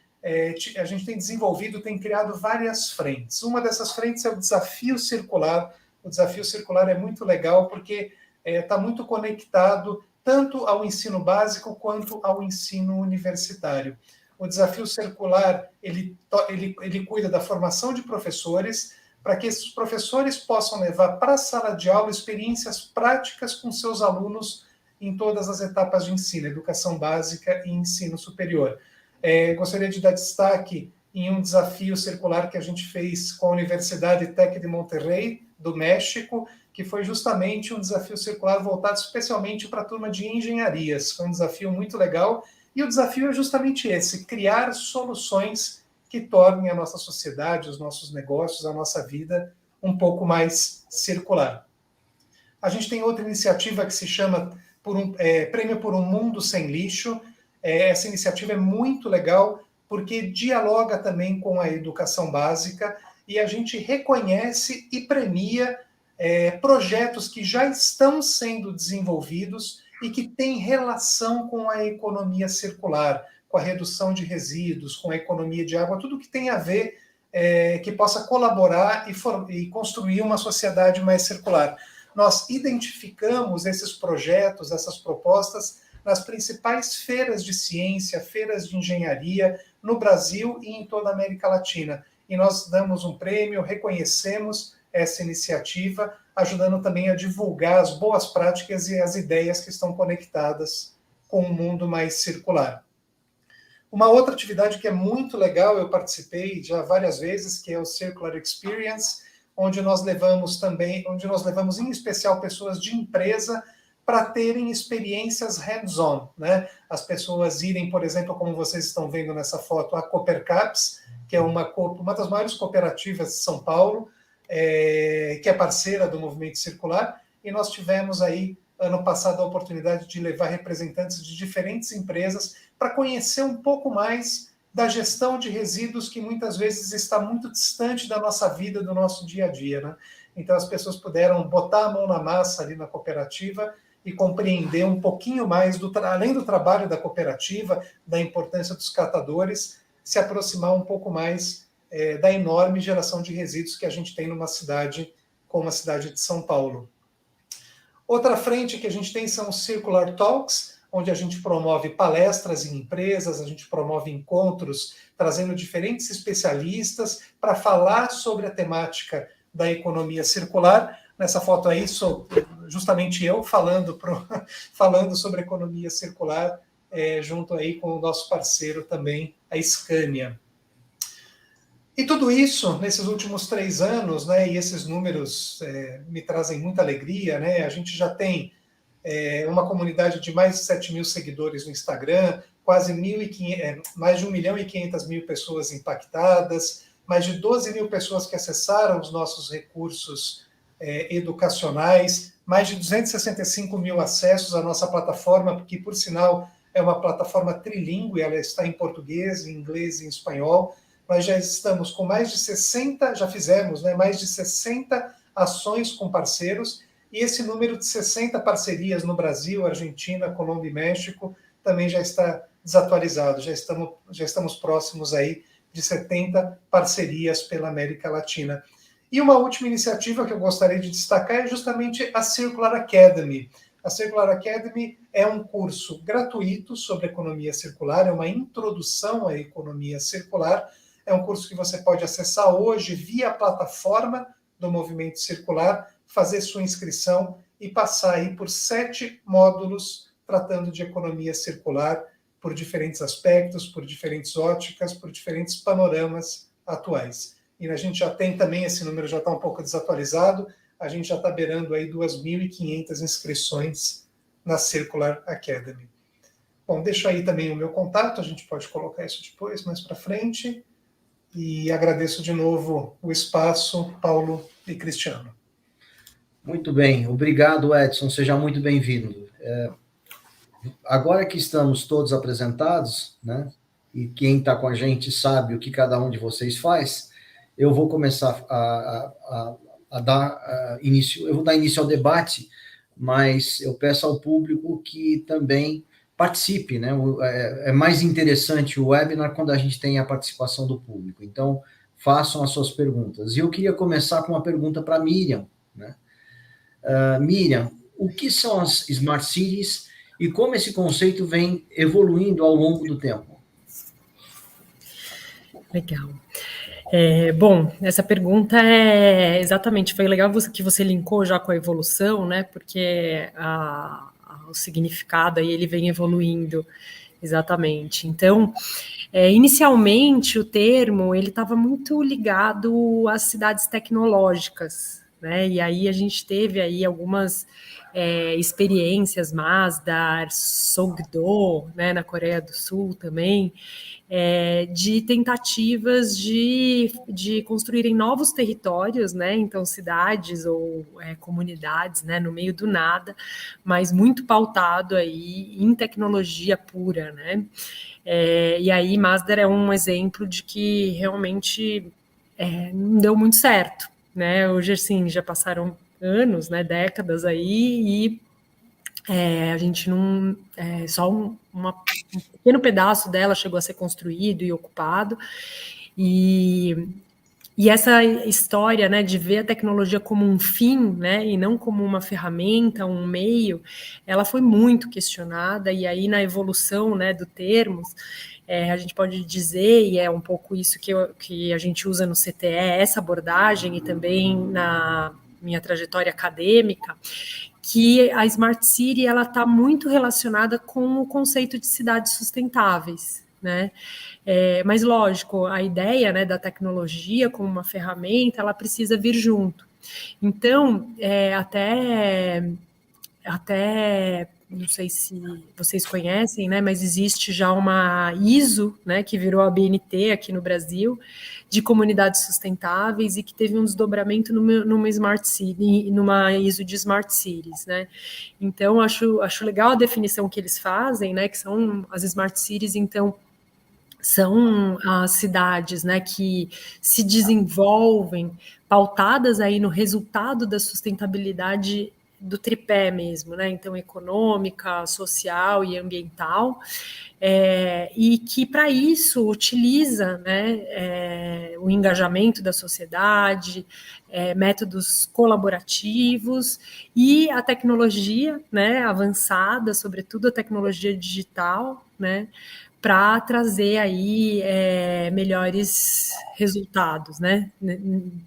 desenvolvido, tem criado várias frentes. Uma dessas frentes é o Desafio Circular. O Desafio Circular é muito legal porque está muito conectado tanto ao ensino básico quanto ao ensino universitário. O Desafio Circular, ele cuida da formação de professores, para que esses professores possam levar para a sala de aula experiências práticas com seus alunos em todas as etapas de ensino, educação básica e ensino superior. Gostaria de dar destaque em um desafio circular que a gente fez com a Universidade Tec de Monterrey, do México, que foi justamente um desafio circular voltado especialmente para a turma de engenharias. Foi um desafio muito legal, e o desafio é justamente esse, criar soluções que tornem a nossa sociedade, os nossos negócios, a nossa vida um pouco mais circular. A gente tem outra iniciativa que se chama Prêmio por um Mundo Sem Lixo. Essa iniciativa é muito legal, porque dialoga também com a educação básica, e a gente reconhece e premia projetos que já estão sendo desenvolvidos e que têm relação com a economia circular, com a redução de resíduos, com a economia de água, tudo que tem a ver, que possa colaborar e construir uma sociedade mais circular. Nós identificamos esses projetos, essas propostas, nas principais feiras de ciência, feiras de engenharia, no Brasil e em toda a América Latina. E nós damos um prêmio, reconhecemos essa iniciativa, ajudando também a divulgar as boas práticas e as ideias que estão conectadas com um mundo mais circular. Uma outra atividade que é muito legal, eu participei já várias vezes, que é o Circular Experience, onde nós levamos em especial pessoas de empresa para terem experiências hands-on, né? As pessoas irem, por exemplo, como vocês estão vendo nessa foto, a Coopercaps, que é uma das maiores cooperativas de São Paulo, que é parceira do Movimento Circular, e nós tivemos aí, ano passado, a oportunidade de levar representantes de diferentes empresas para conhecer um pouco mais da gestão de resíduos, que muitas vezes está muito distante da nossa vida, do nosso dia a dia, né? Então as pessoas puderam botar a mão na massa ali na cooperativa e compreender um pouquinho mais, além do trabalho da cooperativa, da importância dos catadores, se aproximar um pouco mais da enorme geração de resíduos que a gente tem numa cidade como a cidade de São Paulo. Outra frente que a gente tem são os Circular Talks, onde a gente promove palestras em empresas, a gente promove encontros, trazendo diferentes especialistas para falar sobre a temática da economia circular. Nessa foto aí, sou justamente eu falando sobre economia circular, junto aí com o nosso parceiro também, a Scania. E tudo isso, nesses últimos 3 anos, né, e esses números me trazem muita alegria, né? A gente já tem uma comunidade de mais de 7 mil seguidores no Instagram, mais de 1.500.000 pessoas impactadas, mais de 12 mil pessoas que acessaram os nossos recursos educacionais, mais de 265 mil acessos à nossa plataforma, que, por sinal, é uma plataforma trilíngue, ela está em português, em inglês e em espanhol. Nós já estamos com mais de 60, já fizemos, né, mais de 60 ações com parceiros, e esse número de 60 parcerias no Brasil, Argentina, Colômbia e México também já está desatualizado, já estamos próximos aí de 70 parcerias pela América Latina. E uma última iniciativa que eu gostaria de destacar é justamente a Circular Academy. A Circular Academy é um curso gratuito sobre economia circular, é uma introdução à economia circular. É um curso que você pode acessar hoje via plataforma do Movimento Circular, fazer sua inscrição e passar aí por 7 módulos tratando de economia circular por diferentes aspectos, por diferentes óticas, por diferentes panoramas atuais. E a gente já tem também, esse número já está um pouco desatualizado, a gente já está beirando aí 2.500 inscrições na Circular Academy. Bom, deixo aí também o meu contato, a gente pode colocar isso depois, mais para frente. E agradeço de novo o espaço, Paulo e Cristiano. Muito bem, obrigado, Edson, seja muito bem-vindo. Agora que estamos todos apresentados, né, e quem está com a gente sabe o que cada um de vocês faz, eu vou começar a dar início, eu vou dar início ao debate, mas eu peço ao público que também participe, né? É mais interessante o webinar quando a gente tem a participação do público. Então, façam as suas perguntas. E eu queria começar com uma pergunta para a Miriam, né? Miriam, o que são as Smart Cities e como esse conceito vem evoluindo ao longo do tempo? Legal. Bom, essa pergunta exatamente, foi legal que você linkou já com a evolução, né? Porque o significado aí ele vem evoluindo, exatamente. Então, inicialmente o termo ele estava muito ligado às cidades tecnológicas, né? E aí a gente teve aí algumas experiências, Masdar, Sogdo, né, na Coreia do Sul também, de tentativas de construírem novos territórios, né, então cidades ou comunidades, né, no meio do nada, mas muito pautado aí em tecnologia pura, né, e aí Masdar é um exemplo de que realmente não deu muito certo, né, hoje assim, já passaram anos, né, décadas aí, e a gente não... só um pequeno pedaço dela chegou a ser construído e ocupado, e essa história, né, de ver a tecnologia como um fim, né, e não como uma ferramenta, um meio, ela foi muito questionada, e aí na evolução, né, do termos, a gente pode dizer, e é um pouco isso que a gente usa no CTE, essa abordagem, e também na minha trajetória acadêmica, que a Smart City ela está muito relacionada com o conceito de cidades sustentáveis, né? Mas lógico, a ideia, né, da tecnologia como uma ferramenta, ela precisa vir junto. Então, até não sei se vocês conhecem, né, mas existe já uma ISO, né, que virou a BNT aqui no Brasil, de comunidades sustentáveis e que teve um desdobramento numa Smart City, numa ISO de Smart Cities, né. Então, acho legal a definição que eles fazem, né, que são as Smart Cities, então, são as cidades, né, que se desenvolvem pautadas aí no resultado da sustentabilidade do tripé mesmo, né? Então, econômica, social e ambiental, e que para isso utiliza, né, o engajamento da sociedade, métodos colaborativos e a tecnologia, né, avançada, sobretudo a tecnologia digital, né, para trazer aí melhores resultados, né,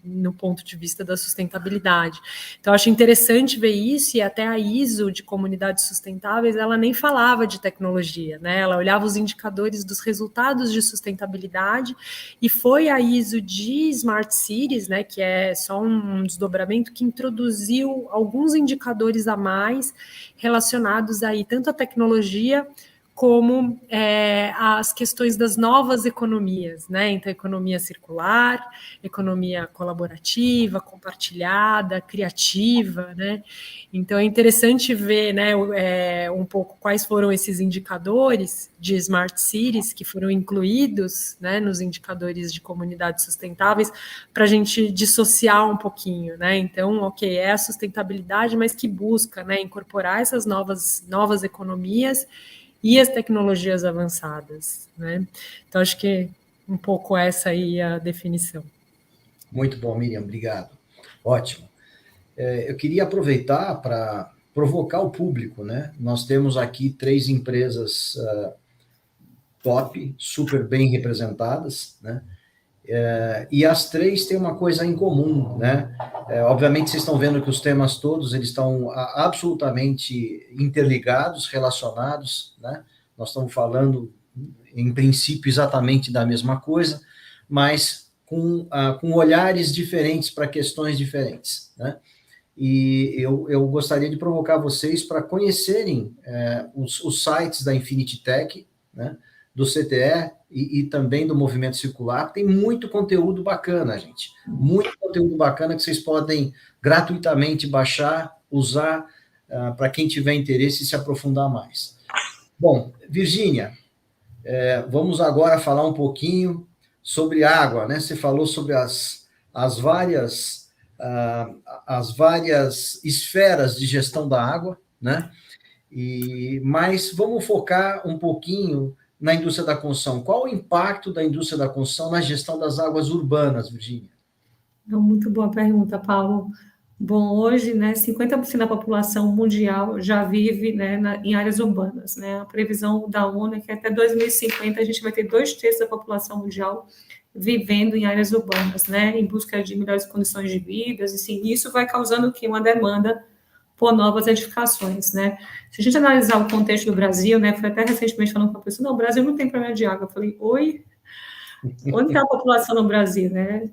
no ponto de vista da sustentabilidade. Então, acho interessante ver isso, e até a ISO de comunidades sustentáveis, ela nem falava de tecnologia, né, ela olhava os indicadores dos resultados de sustentabilidade, e foi a ISO de Smart Cities, né, que é só um desdobramento, que introduziu alguns indicadores a mais relacionados aí tanto à tecnologia como as questões das novas economias, né? Então, economia circular, economia colaborativa, compartilhada, criativa, né? Então, é interessante ver, né, um pouco quais foram esses indicadores de Smart Cities que foram incluídos, né, nos indicadores de comunidades sustentáveis, para a gente dissociar um pouquinho, né? Então, ok, é a sustentabilidade, mas que busca, né, incorporar essas novas economias e as tecnologias avançadas, né? Então, acho que um pouco essa aí é a definição. Muito bom, Miriam, obrigado. Ótimo. Eu queria aproveitar para provocar o público, né? Nós temos aqui 3 empresas top, super bem representadas, né? E as 3 têm uma coisa em comum, né? Obviamente, vocês estão vendo que os temas todos, eles estão absolutamente interligados, relacionados, né? Nós estamos falando, em princípio, exatamente da mesma coisa, mas com olhares diferentes para questões diferentes, né? E eu gostaria de provocar vocês para conhecerem os sites da Infinity Tech, né, do CTE e também do Movimento Circular. Tem muito conteúdo bacana, gente. Muito conteúdo bacana que vocês podem gratuitamente baixar, usar para quem tiver interesse e se aprofundar mais. Bom, Virgínia, vamos agora falar um pouquinho sobre água, né? Você falou sobre as várias esferas de gestão da água, né? Mas vamos focar um pouquinho na indústria da construção. Qual o impacto da indústria da construção na gestão das águas urbanas, Virgínia? Muito boa pergunta, Paulo. Bom, hoje, né, 50% da população mundial já vive, né, em áreas urbanas, né? A previsão da ONU é que até 2050 a gente vai ter 2/3 da população mundial vivendo em áreas urbanas, né, em busca de melhores condições de vida, assim, isso vai causando o quê? Uma demanda por novas edificações, né? Se a gente analisar o contexto do Brasil, né, foi até recentemente falando com a pessoa, não, o Brasil não tem problema de água. Eu falei, oi? Onde está a população no Brasil, né?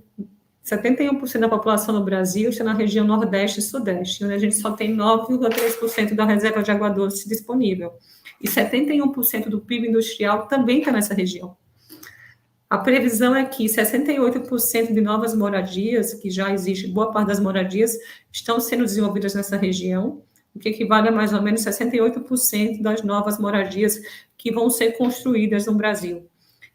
71% da população no Brasil está na região Nordeste e Sudeste, onde a gente só tem 9,3% da reserva de água doce disponível. E 71% do PIB industrial também está nessa região. A previsão é que 68% de novas moradias, que já existe, boa parte das moradias, estão sendo desenvolvidas nessa região, o que equivale a mais ou menos 68% das novas moradias que vão ser construídas no Brasil.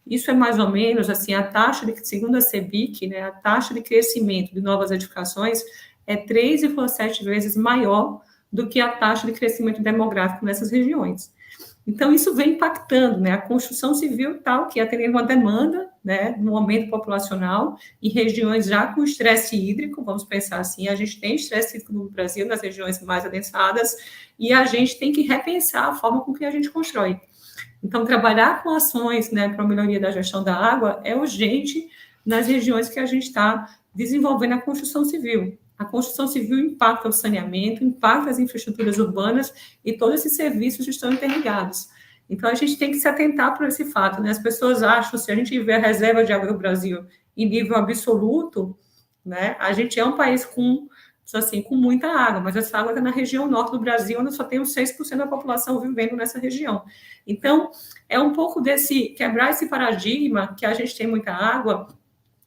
Isso é mais ou menos, assim, a taxa de, segundo a CEBIC, né, a taxa de crescimento de novas edificações é 3,7 vezes maior do que a taxa de crescimento demográfico nessas regiões. Então, isso vem impactando, né, a construção civil tal, que atendendo uma demanda, né, no aumento populacional, em regiões já com estresse hídrico, vamos pensar assim, a gente tem estresse hídrico no Brasil, nas regiões mais adensadas, e a gente tem que repensar a forma com que a gente constrói. Então, trabalhar com ações, né, para a melhoria da gestão da água é urgente nas regiões que a gente está desenvolvendo a construção civil. A construção civil impacta o saneamento, impacta as infraestruturas urbanas e todos esses serviços estão interligados. Então, a gente tem que se atentar para esse fato, né? As pessoas acham, se a gente vê a reserva de água do Brasil em nível absoluto, né, a gente é um país com muita água, mas essa água está na região norte do Brasil, onde só tem os 6% da população vivendo nessa região. Então, é um pouco quebrar esse paradigma que a gente tem muita água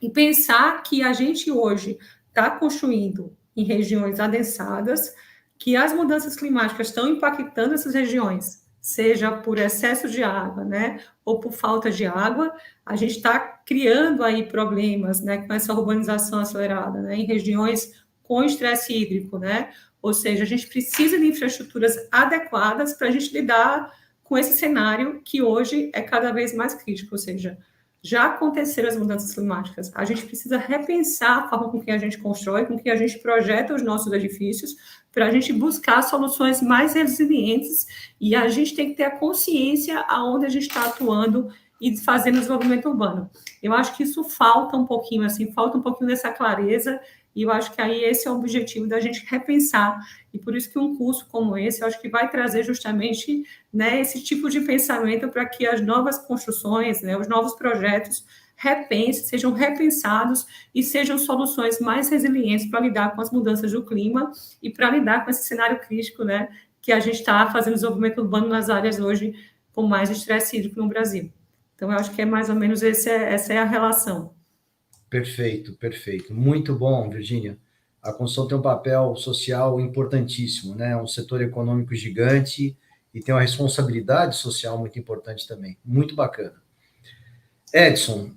e pensar que a gente hoje está construindo em regiões adensadas, que as mudanças climáticas estão impactando essas regiões, seja por excesso de água, né, ou por falta de água, a gente está criando aí problemas, né, com essa urbanização acelerada, né, em regiões com estresse hídrico, né, ou seja, a gente precisa de infraestruturas adequadas para a gente lidar com esse cenário que hoje é cada vez mais crítico, ou seja, já aconteceram as mudanças climáticas, a gente precisa repensar a forma com que a gente constrói, com que a gente projeta os nossos edifícios, para a gente buscar soluções mais resilientes, e a gente tem que ter a consciência aonde a gente está atuando e fazendo o desenvolvimento urbano. Eu acho que isso falta um pouquinho, assim, falta um pouquinho dessa clareza, e eu acho que aí esse é o objetivo da gente repensar, e por isso que um curso como esse, eu acho que vai trazer justamente, né, esse tipo de pensamento para que as novas construções, né, os novos projetos sejam repensados e sejam soluções mais resilientes para lidar com as mudanças do clima e para lidar com esse cenário crítico, né, que a gente está fazendo desenvolvimento urbano nas áreas hoje com mais estresse hídrico no Brasil. Então, eu acho que é mais ou menos essa é a relação. Perfeito, perfeito. Muito bom, Virgínia. A construção tem um papel social importantíssimo, né? É um setor econômico gigante e tem uma responsabilidade social muito importante também. Muito bacana. Edson,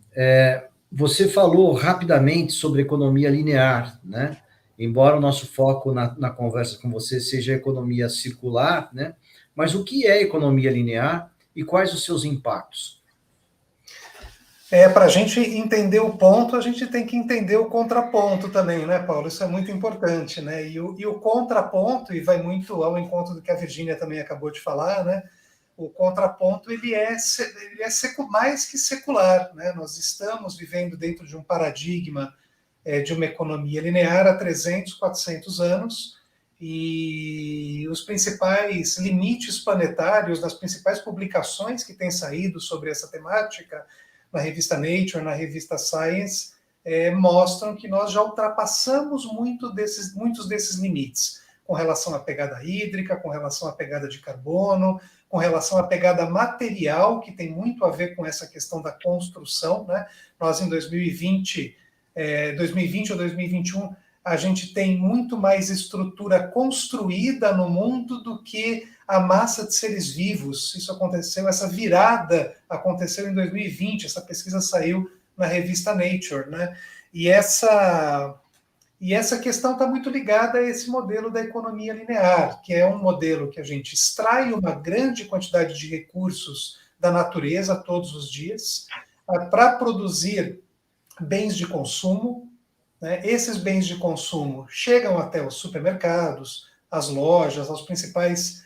você falou rapidamente sobre economia linear, né? Embora o nosso foco na conversa com você seja economia circular, né? Mas o que é economia linear e quais os seus impactos? Para a gente entender o ponto, a gente tem que entender o contraponto também, né, Paulo? Isso é muito importante, né? E o contraponto, e vai muito ao encontro do que a Virgínia também acabou de falar, né? O contraponto, ele é mais que secular, né? Nós estamos vivendo dentro de um paradigma de uma economia linear há 300, 400 anos, e os principais limites planetários, das principais publicações que têm saído sobre essa temática, na revista Nature, na revista Science, mostram que nós já ultrapassamos muitos desses limites, com relação à pegada hídrica, com relação à pegada de carbono, com relação à pegada material, que tem muito a ver com essa questão da construção, né? Nós, em 2020 ou 2021, a gente tem muito mais estrutura construída no mundo do que a massa de seres vivos. Isso aconteceu, essa virada aconteceu em 2020, essa pesquisa saiu na revista Nature, né? E essa questão está muito ligada a esse modelo da economia linear, que é um modelo que a gente extrai uma grande quantidade de recursos da natureza todos os dias para produzir bens de consumo, né? Esses bens de consumo chegam até os supermercados, as lojas, aos principais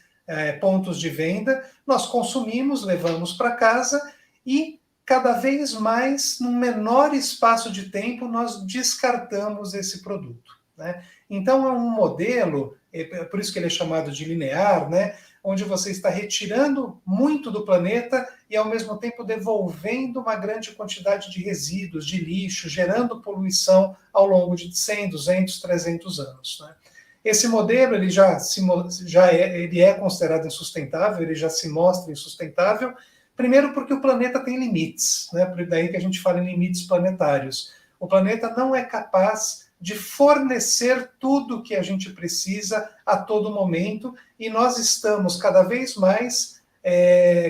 pontos de venda, nós consumimos, levamos para casa e cada vez mais, num menor espaço de tempo, nós descartamos esse produto, né? Então, é um modelo, por isso que ele é chamado de linear, né? Onde você está retirando muito do planeta e, ao mesmo tempo, devolvendo uma grande quantidade de resíduos, de lixo, gerando poluição ao longo de 100, 200, 300 anos, né? Esse modelo ele ele é considerado insustentável, ele já se mostra insustentável, primeiro porque o planeta tem limites, né? Por daí que a gente fala em limites planetários. O planeta não é capaz de fornecer tudo o que a gente precisa a todo momento, e nós estamos cada vez mais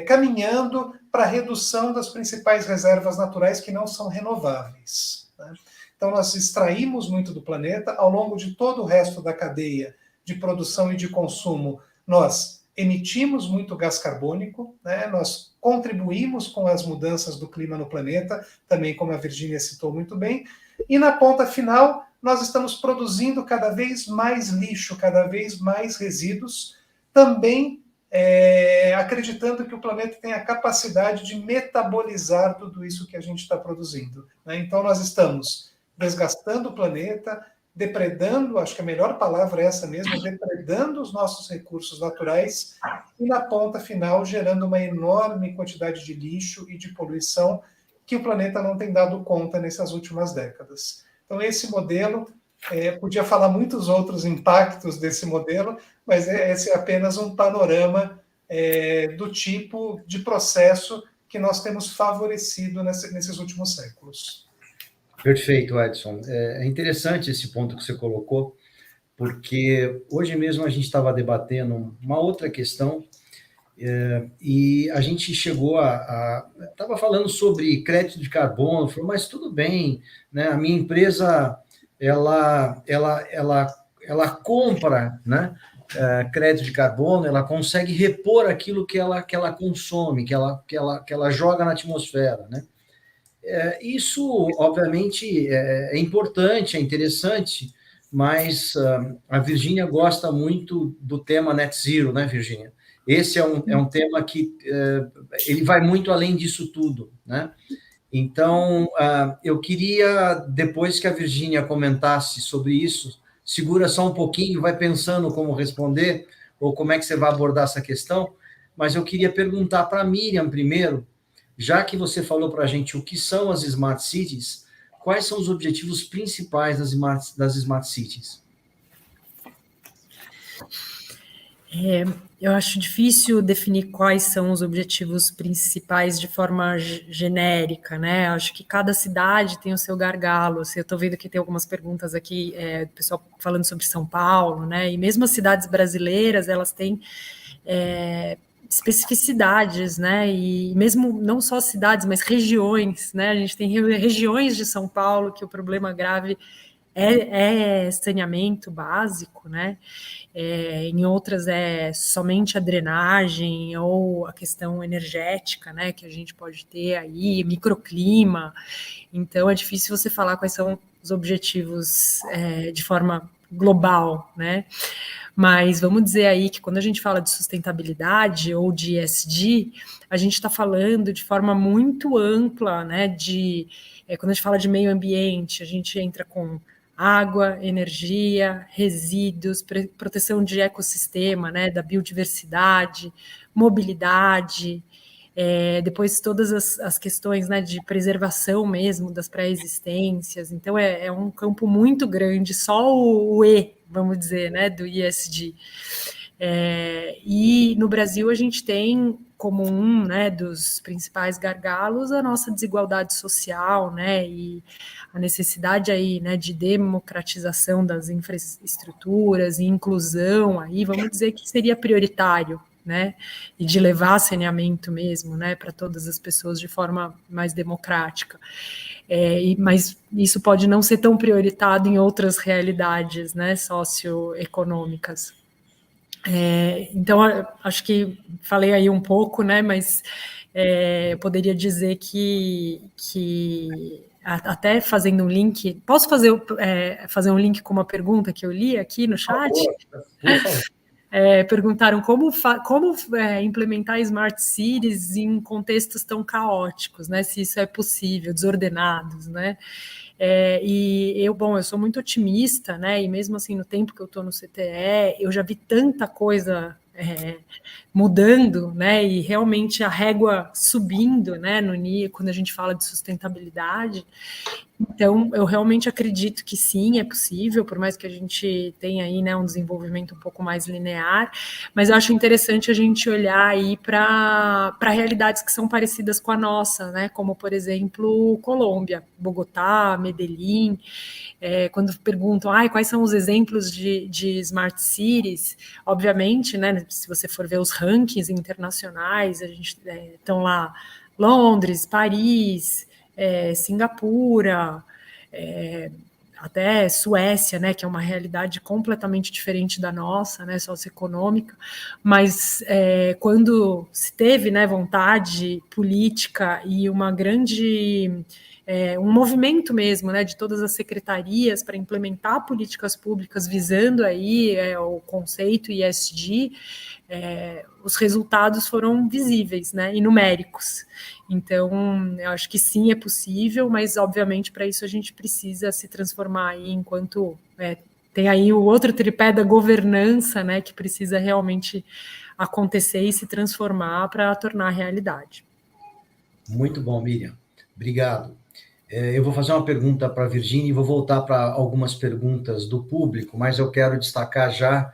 caminhando para a redução das principais reservas naturais que não são renováveis, né? Então, nós extraímos muito do planeta, ao longo de todo o resto da cadeia de produção e de consumo, nós emitimos muito gás carbônico, né? Nós contribuímos com as mudanças do clima no planeta, também como a Virgínia citou muito bem, e na ponta final, nós estamos produzindo cada vez mais lixo, cada vez mais resíduos, também acreditando que o planeta tem a capacidade de metabolizar tudo isso que a gente está produzindo, né? Então, nós estamos desgastando o planeta, depredando, acho que a melhor palavra é essa mesmo, depredando os nossos recursos naturais e, na ponta final, gerando uma enorme quantidade de lixo e de poluição que o planeta não tem dado conta nessas últimas décadas. Então, esse modelo, podia falar muitos outros impactos desse modelo, mas esse é apenas um panorama do tipo de processo que nós temos favorecido nesses últimos séculos. Perfeito, Edson. É interessante esse ponto que você colocou, porque hoje mesmo a gente estava debatendo uma outra questão, e a gente chegou estava falando sobre crédito de carbono, falou, mas tudo bem, né? A minha empresa, ela compra, né, crédito de carbono, ela consegue repor aquilo que ela consome, que ela joga na atmosfera, né? Isso, obviamente, é importante, é interessante, mas a Virgínia gosta muito do tema Net Zero, né, Virgínia? Esse é um tema que ele vai muito além disso tudo, né? Então, eu queria, depois que a Virgínia comentasse sobre isso, segura só um pouquinho, vai pensando como responder, ou como é que você vai abordar essa questão, mas eu queria perguntar para a Miriam primeiro, já que você falou para a gente o que são as Smart Cities, quais são os objetivos principais das Smart Cities? Eu acho difícil definir quais são os objetivos principais de forma genérica, né? Acho que cada cidade tem o seu gargalo. Eu estou vendo que tem algumas perguntas aqui, do pessoal falando sobre São Paulo, né? E mesmo as cidades brasileiras, elas têm especificidades, né? E mesmo não só cidades, mas regiões, né? A gente tem regiões de São Paulo que o problema grave é saneamento básico, né? Em outras é somente a drenagem ou a questão energética, né? Que a gente pode ter aí, microclima. Então é difícil você falar quais são os objetivos de forma global, né? Mas vamos dizer aí que quando a gente fala de sustentabilidade ou de ESG, a gente está falando de forma muito ampla, né? Quando a gente fala de meio ambiente, a gente entra com água, energia, resíduos, proteção de ecossistema, né? Da biodiversidade, mobilidade. Depois todas as questões, né, de preservação mesmo das pré-existências. Então é um campo muito grande, só o E, vamos dizer, né, do ESG. E no Brasil a gente tem como né, dos principais gargalos a nossa desigualdade social, né, e a necessidade aí, né, de democratização das infraestruturas e inclusão, aí vamos dizer que seria prioritário, né, e de levar saneamento mesmo, né, para todas as pessoas de forma mais democrática. Mas isso pode não ser tão prioritado em outras realidades, né, socioeconômicas. Então, acho que falei aí um pouco, né, mas eu poderia dizer que até fazendo um link, posso fazer um link com uma pergunta que eu li aqui no chat? Por favor. Perguntaram como implementar Smart Cities em contextos tão caóticos, né? Se isso é possível, desordenados, né? Eu sou muito otimista, né? E mesmo assim, no tempo que eu estou no CTE, eu já vi tanta coisa mudando, né? E realmente a régua subindo, né? Quando a gente fala de sustentabilidade. Então, eu realmente acredito que sim, é possível, por mais que a gente tenha aí, né, um desenvolvimento um pouco mais linear, mas eu acho interessante a gente olhar aí para realidades que são parecidas com a nossa, né, como, por exemplo, Colômbia, Bogotá, Medellín. Quando perguntam, quais são os exemplos de Smart Cities, obviamente, né, se você for ver os rankings internacionais, a gente estão lá Londres, Paris, Singapura, até Suécia, né, que é uma realidade completamente diferente da nossa, né, socioeconômica, mas quando se teve, né, vontade política e uma grande um movimento mesmo, né, de todas as secretarias para implementar políticas públicas visando aí o conceito ESG, os resultados foram visíveis, né, e numéricos. Então, eu acho que sim, é possível, mas obviamente para isso a gente precisa se transformar aí enquanto tem aí o outro tripé da governança, né, que precisa realmente acontecer e se transformar para tornar realidade. Muito bom, Miriam. Obrigado. Eu vou fazer uma pergunta para a Virginia e vou voltar para algumas perguntas do público, mas eu quero destacar já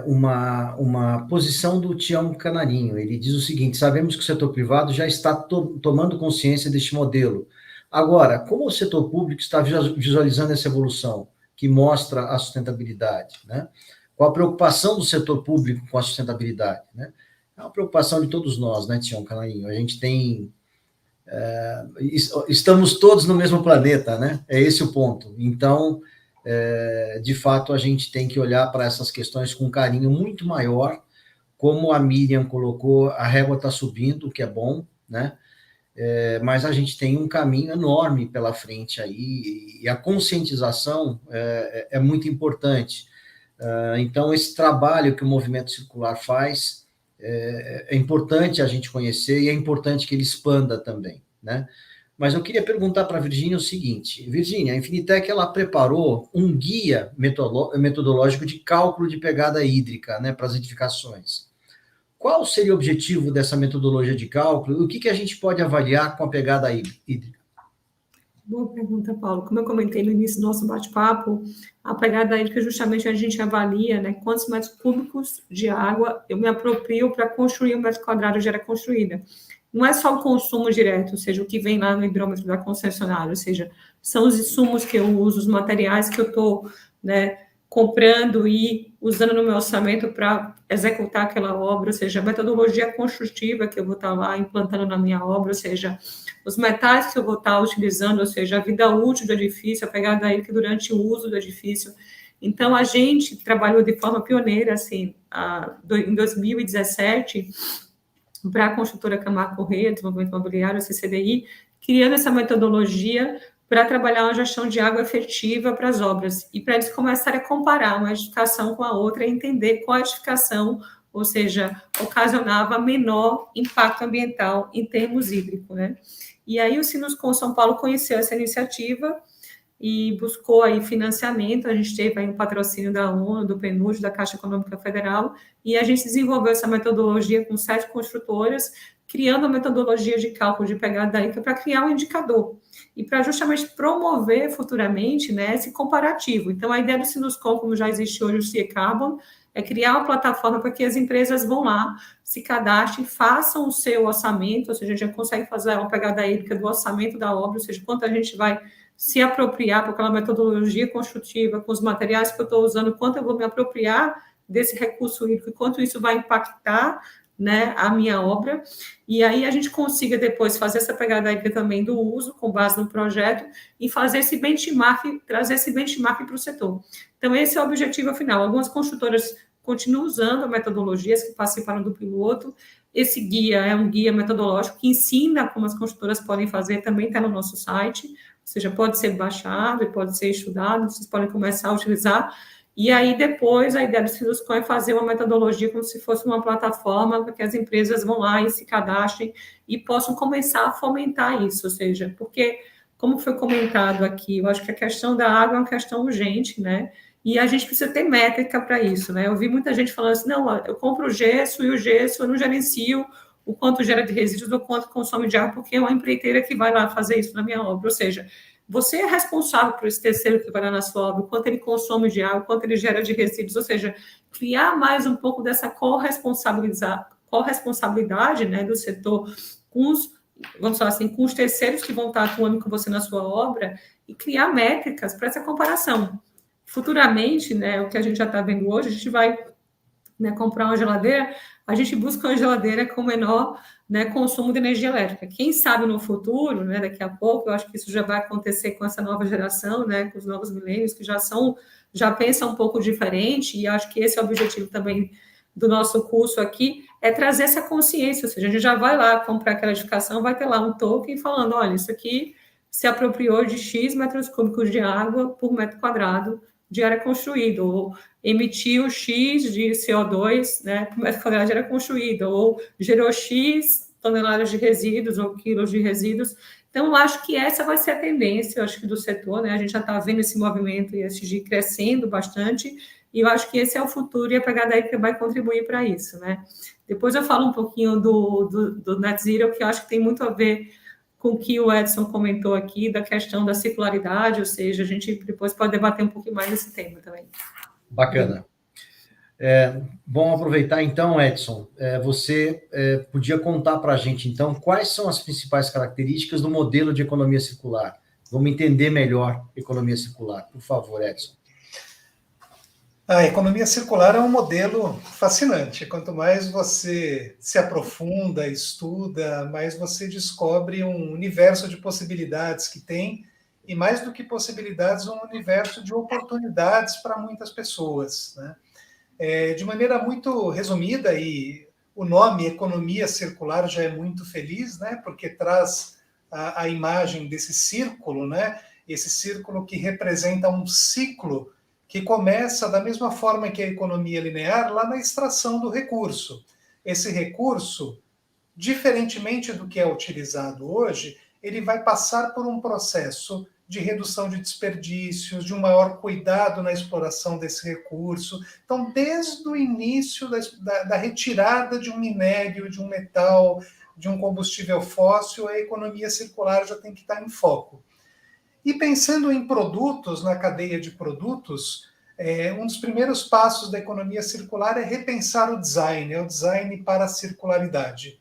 uma posição do Tião Canarinho. Ele diz o seguinte: sabemos que o setor privado já está tomando consciência deste modelo. Agora, como o setor público está visualizando essa evolução que mostra a sustentabilidade, né? Qual a preocupação do setor público com a sustentabilidade, né? É uma preocupação de todos nós, né, Tião Canarinho? A gente tem... estamos todos no mesmo planeta, né? É esse o ponto. Então, de fato, a gente tem que olhar para essas questões com um carinho muito maior. Como a Miriam colocou, a régua está subindo, o que é bom, né? Mas a gente tem um caminho enorme pela frente aí, e a conscientização é muito importante. Então, esse trabalho que o Movimento Circular faz é importante a gente conhecer e é importante que ele expanda também, né? Mas eu queria perguntar para a Virginia o seguinte: Virginia, a Infinitec ela preparou um guia metodológico de cálculo de pegada hídrica, né, para as edificações. Qual seria o objetivo dessa metodologia de cálculo? O que a gente pode avaliar com a pegada hídrica? Boa pergunta, Paulo. Como eu comentei no início do nosso bate-papo, a pegada hídrica justamente a gente avalia, né, quantos metros cúbicos de água eu me aproprio para construir um metro quadrado de área construída. Não é só o consumo direto, ou seja, o que vem lá no hidrômetro da concessionária, ou seja, são os insumos que eu uso, os materiais que eu estou, né, comprando e usando no meu orçamento para executar aquela obra, ou seja, a metodologia construtiva que eu vou estar lá implantando na minha obra, ou seja, os metais que eu vou estar utilizando, ou seja, a vida útil do edifício, a pegada hídrica durante o uso do edifício. Então, a gente trabalhou de forma pioneira, assim, em 2017, para a construtora Camargo Corrêa, Desenvolvimento Imobiliário, a CCDI, criando essa metodologia para trabalhar uma gestão de água efetiva para as obras, e para eles começarem a comparar uma edificação com a outra e entender qual edificação, ou seja, ocasionava menor impacto ambiental em termos hídricos, né? E aí o Sinuscom São Paulo conheceu essa iniciativa e buscou aí financiamento. A gente teve aí um patrocínio da ONU, do PNUD, da Caixa Econômica Federal, e a gente desenvolveu essa metodologia com 7 construtoras, criando a metodologia de cálculo de pegada hídrica para criar um indicador e para justamente promover futuramente, né, esse comparativo. Então, a ideia do Sinuscom, como já existe hoje o CIE Carbon, é criar uma plataforma para que as empresas vão lá, se cadastrem, façam o seu orçamento, ou seja, a gente já consegue fazer uma pegada hídrica do orçamento da obra, ou seja, quanto a gente vai se apropriar por aquela metodologia construtiva, com os materiais que eu estou usando, quanto eu vou me apropriar desse recurso hídrico, quanto isso vai impactar, né, a minha obra, e aí a gente consiga depois fazer essa pegada hídrica também do uso, com base no projeto, e fazer esse benchmark, trazer esse benchmark para o setor. Então, esse é o objetivo final. Algumas construtoras continuam usando metodologias que participaram do piloto. Esse guia é um guia metodológico que ensina como as construtoras podem fazer, também está no nosso site, ou seja, pode ser baixado e pode ser estudado, vocês podem começar a utilizar. E aí, depois, a ideia do Sinuscom é fazer uma metodologia como se fosse uma plataforma para que as empresas vão lá e se cadastrem e possam começar a fomentar isso, ou seja, porque, como foi comentado aqui, eu acho que a questão da água é uma questão urgente, né? E a gente precisa ter métrica para isso, né? Eu vi muita gente falando assim, não, eu compro o gesso e o gesso eu não gerencio o quanto gera de resíduos ou quanto consome de água, porque é uma empreiteira que vai lá fazer isso na minha obra, ou seja, você é responsável por esse terceiro que vai lá na sua obra, o quanto ele consome de água, o quanto ele gera de resíduos, ou seja, criar mais um pouco dessa corresponsabilidade, né, do setor com os, vamos falar assim, com os terceiros que vão estar atuando com você na sua obra e criar métricas para essa comparação. Futuramente, né, o que a gente já está vendo hoje, a gente vai, né, comprar uma geladeira, a gente busca uma geladeira com menor, né, consumo de energia elétrica. Quem sabe no futuro, né, daqui a pouco, eu acho que isso já vai acontecer com essa nova geração, né, com os novos milênios, que já pensam um pouco diferente, e acho que esse é o objetivo também do nosso curso aqui, é trazer essa consciência, ou seja, a gente já vai lá comprar aquela edificação, vai ter lá um token falando, olha, isso aqui se apropriou de X metros cúbicos de água por metro quadrado de área construída, ou emitiu X de CO2, né, por metro quadrado de área construída, ou gerou X toneladas de resíduos ou quilos de resíduos. Então, eu acho que essa vai ser a tendência, eu acho que do setor, né, a gente já está vendo esse movimento ESG crescendo bastante, e eu acho que esse é o futuro e a pegada hídrica vai contribuir para isso, né. Depois eu falo um pouquinho do Net Zero, que eu acho que tem muito a ver com o que o Edson comentou aqui, da questão da circularidade, ou seja, a gente depois pode debater um pouquinho mais desse tema também. Bacana. Vamos aproveitar então, Edson, você podia contar para a gente, então, quais são as principais características do modelo de economia circular? Vamos entender melhor economia circular. Por favor, Edson. A economia circular é um modelo fascinante. Quanto mais você se aprofunda, estuda, mais você descobre um universo de possibilidades que tem, e mais do que possibilidades, um universo de oportunidades para muitas pessoas, né? De maneira muito resumida, e o nome economia circular já é muito feliz, né? Porque traz a imagem desse círculo, né? Esse círculo que representa um ciclo que começa da mesma forma que a economia linear, lá na extração do recurso. Esse recurso, diferentemente do que é utilizado hoje, ele vai passar por um processo de redução de desperdícios, de um maior cuidado na exploração desse recurso. Então, desde o início da retirada de um minério, de um metal, de um combustível fóssil, a economia circular já tem que estar em foco. E pensando em produtos, na cadeia de produtos, um dos primeiros passos da economia circular é repensar o design, é o design para a circularidade.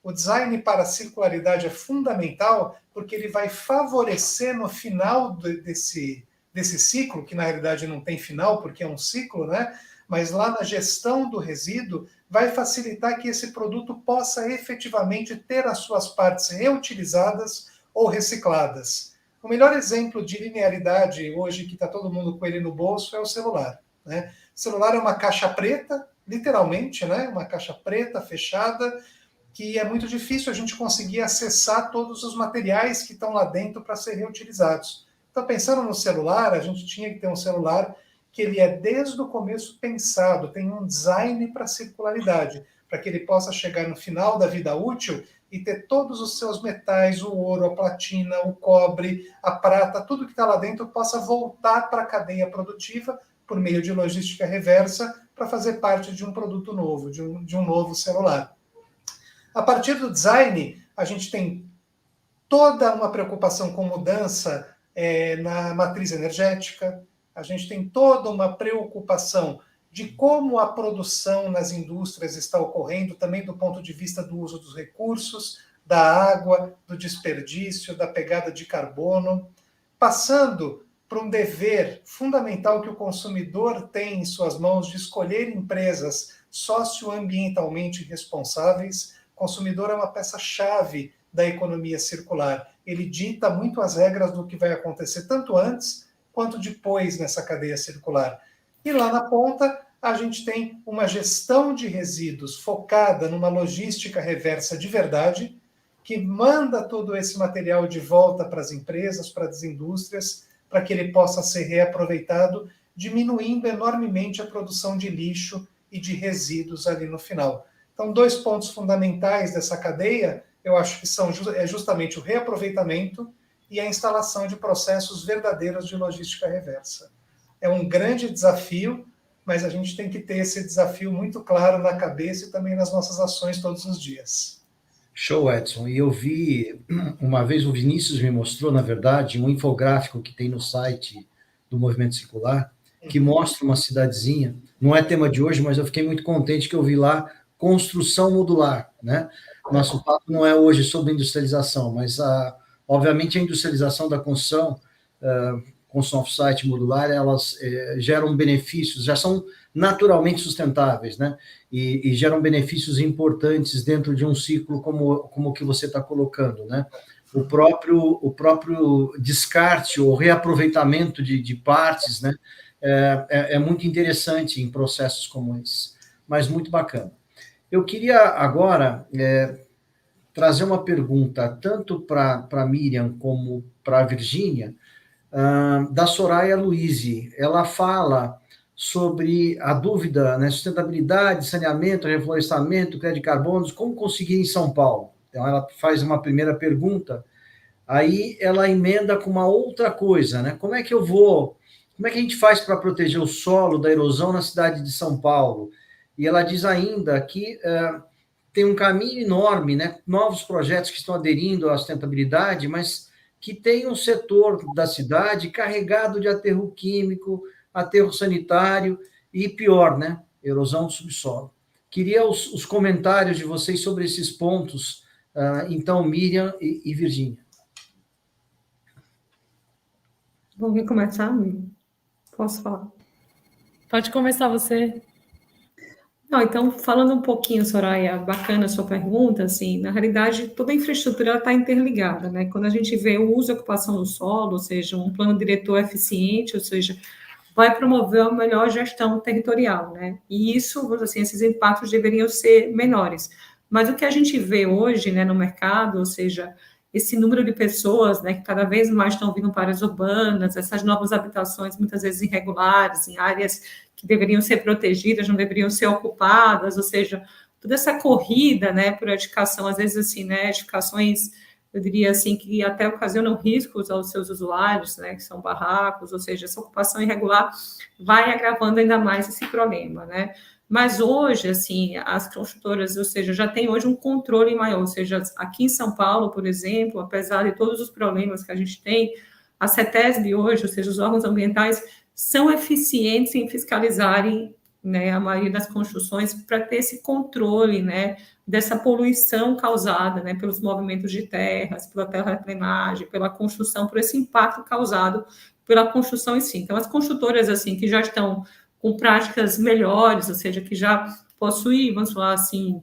O design para a circularidade é fundamental porque ele vai favorecer no final desse desse ciclo, que na realidade não tem final, porque é um ciclo, né? Mas lá na gestão do resíduo, vai facilitar que esse produto possa efetivamente ter as suas partes reutilizadas ou recicladas. O melhor exemplo de linearidade hoje, que está todo mundo com ele no bolso, é o celular, né? O celular é uma caixa preta, literalmente, né? Uma caixa preta, fechada, que é muito difícil a gente conseguir acessar todos os materiais que estão lá dentro para ser reutilizados. Então, pensando no celular, a gente tinha que ter um celular que ele é desde o começo pensado, tem um design para circularidade, para que ele possa chegar no final da vida útil e ter todos os seus metais, o ouro, a platina, o cobre, a prata, tudo que está lá dentro possa voltar para a cadeia produtiva por meio de logística reversa para fazer parte de um produto novo, de um novo celular. A partir do design, a gente tem toda uma preocupação com mudança na matriz energética, a gente tem toda uma preocupação de como a produção nas indústrias está ocorrendo, também do ponto de vista do uso dos recursos, da água, do desperdício, da pegada de carbono, passando para um dever fundamental que o consumidor tem em suas mãos de escolher empresas socioambientalmente responsáveis. O consumidor é uma peça-chave da economia circular. Ele dita muito as regras do que vai acontecer tanto antes quanto depois nessa cadeia circular. E lá na ponta, a gente tem uma gestão de resíduos focada numa logística reversa de verdade, que manda todo esse material de volta para as empresas, para as indústrias, para que ele possa ser reaproveitado, diminuindo enormemente a produção de lixo e de resíduos ali no final. Então, 2 pontos fundamentais dessa cadeia, eu acho que são justamente o reaproveitamento e a instalação de processos verdadeiros de logística reversa. É um grande desafio, mas a gente tem que ter esse desafio muito claro na cabeça e também nas nossas ações todos os dias. Show, Edson. E eu vi, uma vez o Vinícius me mostrou, na verdade, um infográfico que tem no site do Movimento Circular, que mostra uma cidadezinha, não é tema de hoje, mas eu fiquei muito contente que eu vi lá construção modular, né? Nosso papo não é hoje sobre industrialização, mas obviamente a industrialização da construção off-site modular, elas geram benefícios, já são naturalmente sustentáveis, né? E geram benefícios importantes dentro de um ciclo como o que você está colocando, né? O próprio descarte ou reaproveitamento de partes, né? É muito interessante em processos como esse, mas muito bacana. Eu queria agora trazer uma pergunta, tanto para a Miriam como para a Virgínia, da Soraya Luizzi. Ela fala sobre a dúvida, né, sustentabilidade, saneamento, reflorestamento, crédito de carbonos, como conseguir em São Paulo? Então, ela faz uma primeira pergunta, aí ela emenda com uma outra coisa, né? Como é que a gente faz para proteger o solo da erosão na cidade de São Paulo? E ela diz ainda que tem um caminho enorme, né? Novos projetos que estão aderindo à sustentabilidade, mas que tem um setor da cidade carregado de aterro químico, aterro sanitário e pior, né? Erosão do subsolo. Queria os comentários de vocês sobre esses pontos, então, Miriam e Virgínia. Vamos começar, Miriam? Posso falar? Pode começar você. Não, então, falando um pouquinho, Soraya, bacana a sua pergunta, assim, na realidade, toda a infraestrutura está interligada, né? Quando a gente vê o uso e ocupação do solo, ou seja, um plano diretor eficiente, ou seja, vai promover uma melhor gestão territorial, né? E isso, assim, esses impactos deveriam ser menores. Mas o que a gente vê hoje, né, no mercado, ou seja, esse número de pessoas, né, que cada vez mais estão vindo para áreas urbanas, essas novas habitações, muitas vezes irregulares, em áreas que deveriam ser protegidas, não deveriam ser ocupadas, ou seja, toda essa corrida, né, por edificação, às vezes, assim, né, edificações, eu diria assim, que até ocasionam riscos aos seus usuários, né, que são barracos, ou seja, essa ocupação irregular vai agravando ainda mais esse problema, né. Mas hoje, assim, as construtoras, ou seja, já tem hoje um controle maior, ou seja, aqui em São Paulo, por exemplo, apesar de todos os problemas que a gente tem, a CETESB hoje, ou seja, os órgãos ambientais, são eficientes em fiscalizarem né, a maioria das construções, para ter esse controle, né, dessa poluição causada, né, pelos movimentos de terras, pela terraplenagem, pela construção, por esse impacto causado pela construção em si. Então, as construtoras, assim, que já estão com práticas melhores, ou seja, que já possuem, vamos falar assim,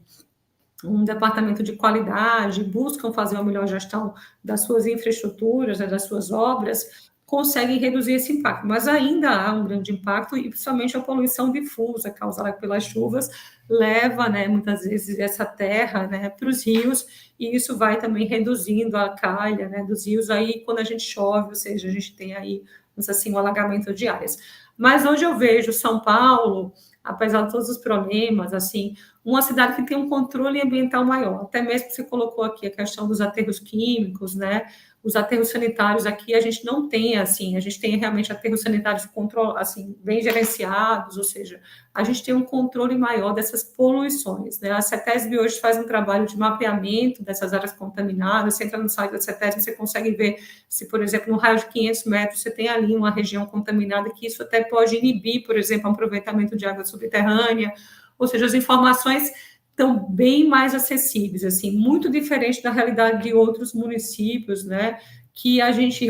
um departamento de qualidade, buscam fazer uma melhor gestão das suas infraestruturas, né, das suas obras, conseguem reduzir esse impacto, mas ainda há um grande impacto, e principalmente a poluição difusa causada pelas chuvas leva, né, muitas vezes essa terra, né, para os rios, e isso vai também reduzindo a calha, né, dos rios. Aí quando a gente chove, ou seja, a gente tem aí, assim, um alagamento de áreas. Mas hoje eu vejo São Paulo, apesar de todos os problemas, assim, uma cidade que tem um controle ambiental maior. Até mesmo você colocou aqui a questão dos aterros químicos, né? Os aterros sanitários aqui a gente não tem, assim, a gente tem realmente aterros sanitários assim, bem gerenciados, ou seja, a gente tem um controle maior dessas poluições, né? A CETESB hoje faz um trabalho de mapeamento dessas áreas contaminadas. Você entra no site da CETESB, você consegue ver se, por exemplo, no raio de 500 metros você tem ali uma região contaminada, que isso até pode inibir, por exemplo, o aproveitamento de água subterrânea. Ou seja, as informações estão bem mais acessíveis, assim, muito diferente da realidade de outros municípios, né, que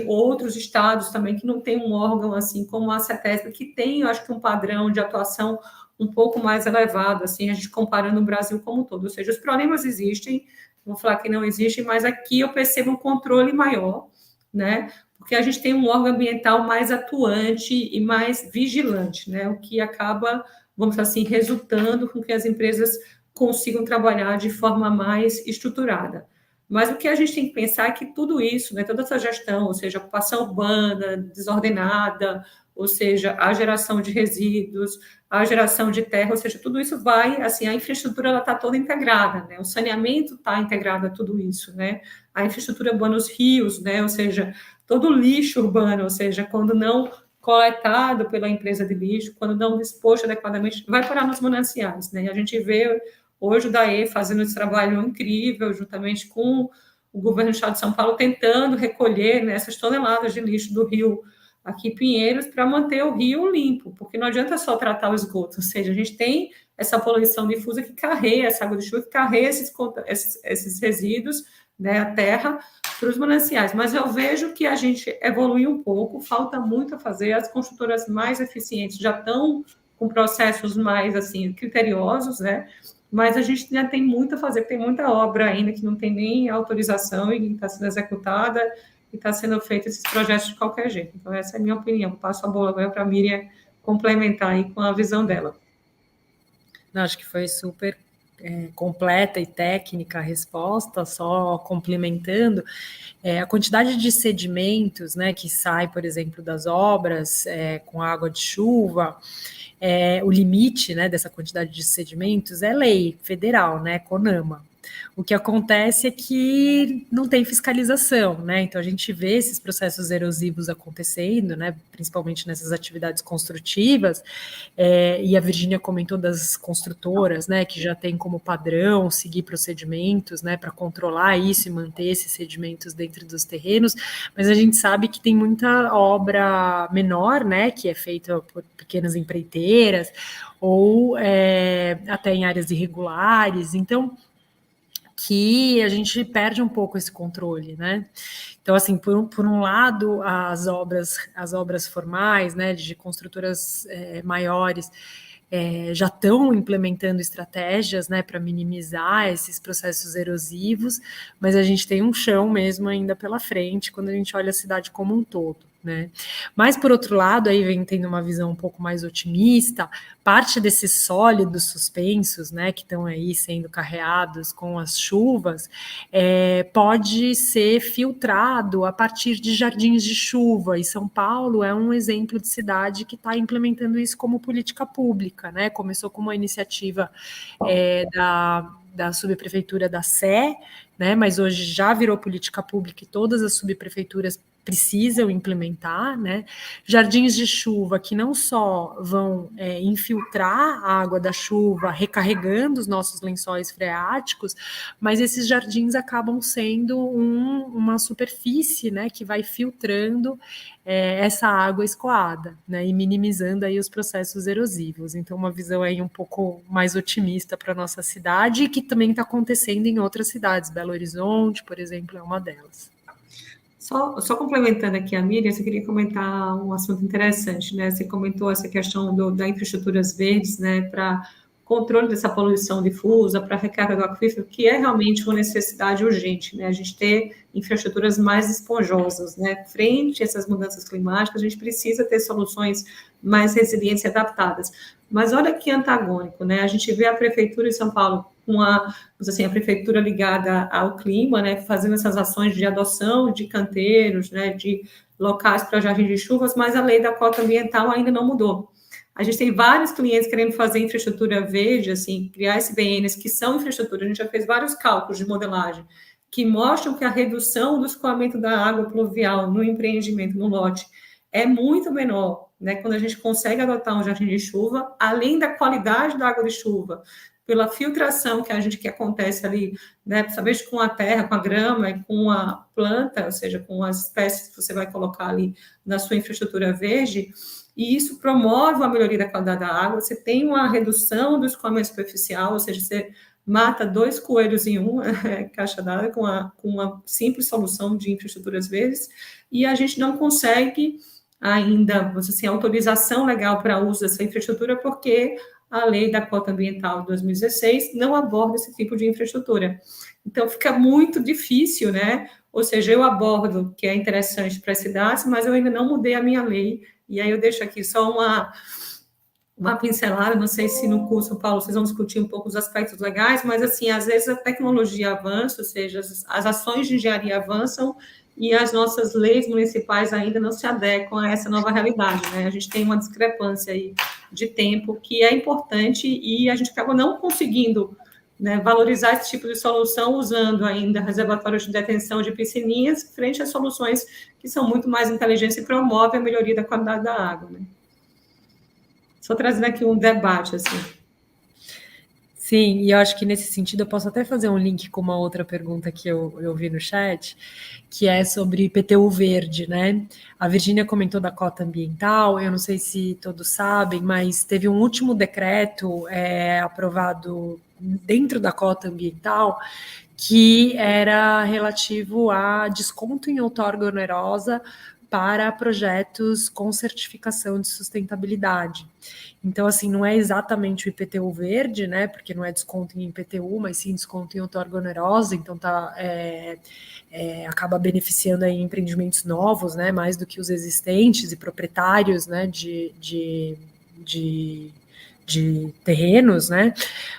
outros estados também, que não tem um órgão assim como a CETESB, que tem, eu acho que um padrão de atuação um pouco mais elevado, assim, a gente comparando o Brasil como um todo. Ou seja, os problemas existem, vou falar que não existem, mas aqui eu percebo um controle maior, né, porque a gente tem um órgão ambiental mais atuante e mais vigilante, né, o que acaba, vamos assim, resultando com que as empresas consigam trabalhar de forma mais estruturada. Mas o que a gente tem que pensar é que tudo isso, né, toda essa gestão, ou seja, a ocupação urbana desordenada, ou seja, a geração de resíduos, a geração de terra, ou seja, tudo isso vai, assim, a infraestrutura está toda integrada, né, o saneamento está integrado a tudo isso, né, a infraestrutura urbana, os rios, né, ou seja, todo o lixo urbano, ou seja, quando não coletado pela empresa de lixo, quando não disposto adequadamente, vai parar nos mananciais, né, e a gente vê hoje o DAE fazendo esse trabalho incrível, juntamente com o governo do estado de São Paulo, tentando recolher, né, essas toneladas de lixo do rio aqui Pinheiros para manter o rio limpo, porque não adianta só tratar o esgoto, ou seja, a gente tem essa poluição difusa que carrega essa água de chuva, que carrega esses resíduos, né, a terra, para os mananciais. Mas eu vejo que a gente evoluiu um pouco, falta muito a fazer, as construtoras mais eficientes já estão com processos mais, assim, criteriosos, né, mas a gente ainda tem muito a fazer, tem muita obra ainda que não tem nem autorização e está sendo executada e está sendo feito esses projetos de qualquer jeito. Então, essa é a minha opinião. Passo a bola agora para a Miriam complementar aí com a visão dela. Não, acho que foi super completa e técnica a resposta, só complementando, a quantidade de sedimentos, né, que sai, por exemplo, das obras com água de chuva, o limite, né, dessa quantidade de sedimentos é lei federal, né, CONAMA. O que acontece é que não tem fiscalização, né? Então a gente vê esses processos erosivos acontecendo, né? Principalmente nessas atividades construtivas, e a Virgínia comentou das construtoras, né? Que já tem como padrão seguir procedimentos, né? Para controlar isso e manter esses sedimentos dentro dos terrenos, mas a gente sabe que tem muita obra menor, né? Que é feita por pequenas empreiteiras ou até em áreas irregulares, então que a gente perde um pouco esse controle, né? Então, assim, por um lado, as obras formais, né, de construtoras maiores, já estão implementando estratégias, né, para minimizar esses processos erosivos, mas a gente tem um chão mesmo ainda pela frente quando a gente olha a cidade como um todo, né? Mas, por outro lado, aí vem tendo uma visão um pouco mais otimista, parte desses sólidos suspensos, né, que estão aí sendo carreados com as chuvas, pode ser filtrado a partir de jardins de chuva, e São Paulo é um exemplo de cidade que está implementando isso como política pública, né? Começou com uma iniciativa da subprefeitura da Sé, né, mas hoje já virou política pública e todas as subprefeituras precisam implementar, né? Jardins de chuva que não só vão infiltrar a água da chuva, recarregando os nossos lençóis freáticos, mas esses jardins acabam sendo uma superfície, né, que vai filtrando essa água escoada, né, e minimizando aí os processos erosivos. Então, uma visão aí um pouco mais otimista para a nossa cidade, e que também está acontecendo em outras cidades. Belo Horizonte, por exemplo, é uma delas. Só complementando aqui a Miriam, eu queria comentar um assunto interessante, né? Você comentou essa questão da infraestruturas verdes, né, para controle dessa poluição difusa, para recarga do aquífero, que é realmente uma necessidade urgente, né? A gente ter infraestruturas mais esponjosas, né? Frente a essas mudanças climáticas, a gente precisa ter soluções mais resilientes e adaptadas. Mas olha que antagônico, né? A gente vê a Prefeitura de São Paulo com a prefeitura ligada ao clima, né, fazendo essas ações de adoção de canteiros, né, de locais para jardim de chuvas, mas a lei da cota ambiental ainda não mudou. A gente tem vários clientes querendo fazer infraestrutura verde, assim, criar SBNs que são infraestrutura. A gente já fez vários cálculos de modelagem que mostram que a redução do escoamento da água pluvial no empreendimento, no lote, é muito menor, né, quando a gente consegue adotar um jardim de chuva, além da qualidade da água de chuva, pela filtração que acontece ali, né, principalmente com a terra, com a grama e com a planta, ou seja, com as espécies que você vai colocar ali na sua infraestrutura verde, e isso promove a melhoria da qualidade da água. Você tem uma redução do escoamento superficial, ou seja, você mata 2 coelhos em uma caixa d'água com uma simples solução de infraestruturas verdes, e a gente não consegue ainda, autorização legal para uso dessa infraestrutura, porque a lei da cota ambiental de 2016 não aborda esse tipo de infraestrutura. Então, fica muito difícil, né? Ou seja, eu abordo, que é interessante para as cidades, mas eu ainda não mudei a minha lei, e aí eu deixo aqui só uma pincelada, não sei se no curso, Paulo, vocês vão discutir um pouco os aspectos legais, mas, assim, às vezes a tecnologia avança, ou seja, as ações de engenharia avançam, e as nossas leis municipais ainda não se adequam a essa nova realidade, né? A gente tem uma discrepância aí de tempo que é importante, e a gente acaba não conseguindo, né, valorizar esse tipo de solução usando ainda reservatórios de detenção de piscininhas frente a soluções que são muito mais inteligentes e promovem a melhoria da qualidade da água, né? Só trazendo aqui um debate, assim. Sim, e eu acho que nesse sentido eu posso até fazer um link com uma outra pergunta que eu vi no chat, que é sobre IPTU verde, né? A Virgínia comentou da cota ambiental, eu não sei se todos sabem, mas teve um último decreto aprovado dentro da cota ambiental que era relativo a desconto em outorga onerosa para projetos com certificação de sustentabilidade. Então, assim, não é exatamente o IPTU verde, né, porque não é desconto em IPTU, mas sim desconto em outorga onerosa, então acaba beneficiando aí empreendimentos novos, né, mais do que os existentes e proprietários, né, de terrenos, né,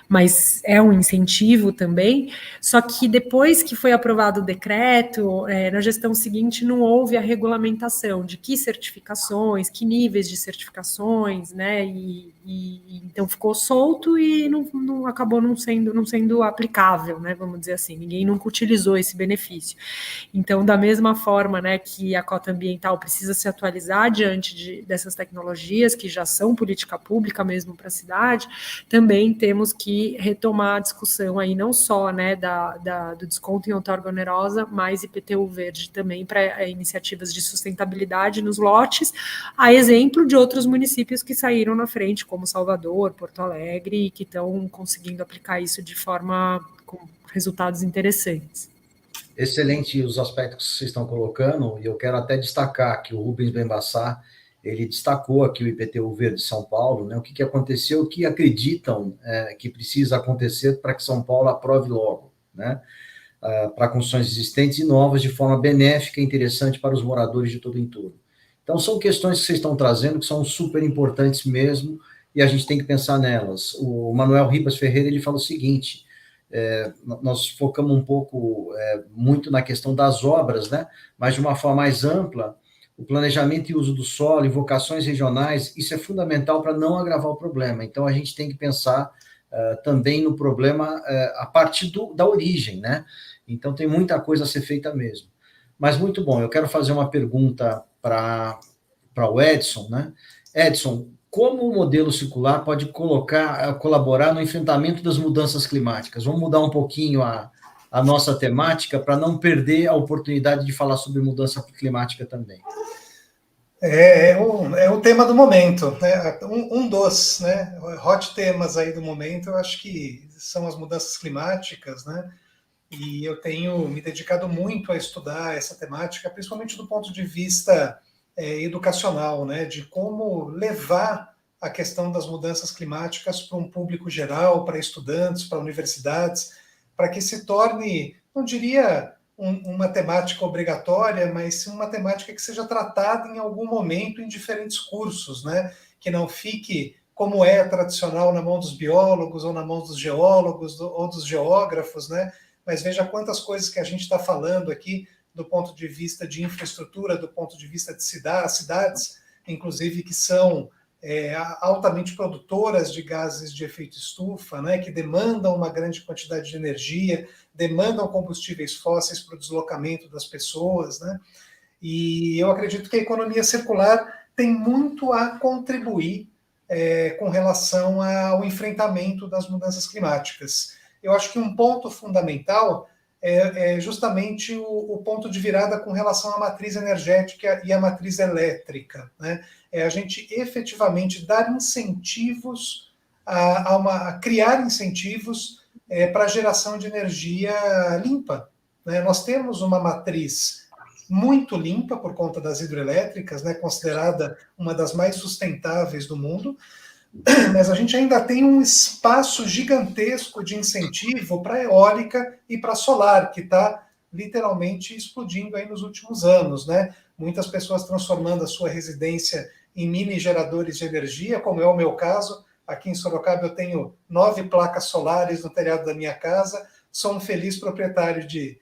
mas é um incentivo também, só que depois que foi aprovado o decreto, na gestão seguinte não houve a regulamentação de que certificações, que níveis de certificações, né, e então ficou solto e não acabou não sendo aplicável, né, vamos dizer assim, ninguém nunca utilizou esse benefício. Então, da mesma forma, né, que a cota ambiental precisa se atualizar diante dessas tecnologias que já são política pública mesmo para a cidade, também temos que retomar a discussão aí não só, né, do desconto em outorga onerosa, mas IPTU verde também para iniciativas de sustentabilidade nos lotes, a exemplo de outros municípios que saíram na frente, como Salvador, Porto Alegre, e que estão conseguindo aplicar isso de forma com resultados interessantes. Excelente os aspectos que vocês estão colocando, e eu quero até destacar que o Rubens Benbassar, ele destacou aqui o IPTU verde de São Paulo, né, o que aconteceu, o que acreditam que precisa acontecer para que São Paulo aprove logo, né, para construções existentes e novas de forma benéfica e interessante para os moradores de todo o entorno. Então, são questões que vocês estão trazendo que são super importantes mesmo, e a gente tem que pensar nelas. O Manuel Ribas Ferreira, ele fala o seguinte, nós focamos um pouco, muito na questão das obras, né, mas de uma forma mais ampla, o planejamento e uso do solo, invocações regionais, isso é fundamental para não agravar o problema. Então, a gente tem que pensar também no problema a partir da origem, né? Então, tem muita coisa a ser feita mesmo. Mas muito bom, eu quero fazer uma pergunta para o Edson, né? Edson, como o modelo circular pode colaborar no enfrentamento das mudanças climáticas? Vamos mudar um pouquinho a nossa temática para não perder a oportunidade de falar sobre mudança climática também. É o tema do momento, né? Um dos, né, hot temas aí do momento, eu acho que são as mudanças climáticas, né? E eu tenho me dedicado muito a estudar essa temática, principalmente do ponto de vista educacional, né? De como levar a questão das mudanças climáticas para um público geral, para estudantes, para universidades, para que se torne, não diria uma temática obrigatória, mas sim uma temática que seja tratada em algum momento em diferentes cursos, né? Que não fique como é tradicional na mão dos biólogos ou na mão dos geólogos ou dos geógrafos, né? Mas veja quantas coisas que a gente está falando aqui do ponto de vista de infraestrutura, do ponto de vista de cidades, inclusive que são altamente produtoras de gases de efeito estufa, né, que demandam uma grande quantidade de energia, demandam combustíveis fósseis para o deslocamento das pessoas, né? E eu acredito que a economia circular tem muito a contribuir com relação ao enfrentamento das mudanças climáticas. Eu acho que um ponto fundamental é justamente o ponto de virada com relação à matriz energética e à matriz elétrica, né? É a gente efetivamente dar incentivos, a criar incentivos para a geração de energia limpa, né? Nós temos uma matriz muito limpa por conta das hidrelétricas, né, considerada uma das mais sustentáveis do mundo, mas a gente ainda tem um espaço gigantesco de incentivo para eólica e para solar, que está literalmente explodindo aí nos últimos anos, né? Muitas pessoas transformando a sua residência em mini geradores de energia, como é o meu caso. Aqui em Sorocaba eu tenho 9 placas solares no telhado da minha casa, sou um feliz proprietário de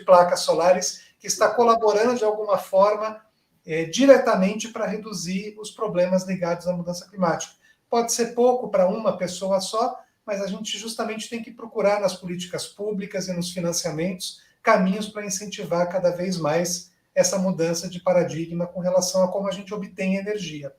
placas solares que está colaborando de alguma forma diretamente para reduzir os problemas ligados à mudança climática. Pode ser pouco para uma pessoa só, mas a gente justamente tem que procurar nas políticas públicas e nos financiamentos caminhos para incentivar cada vez mais essa mudança de paradigma com relação a como a gente obtém energia.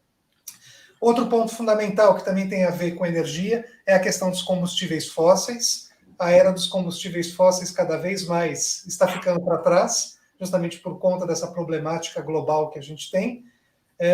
Outro ponto fundamental que também tem a ver com energia é a questão dos combustíveis fósseis. A era dos combustíveis fósseis cada vez mais está ficando para trás, justamente por conta dessa problemática global que a gente tem.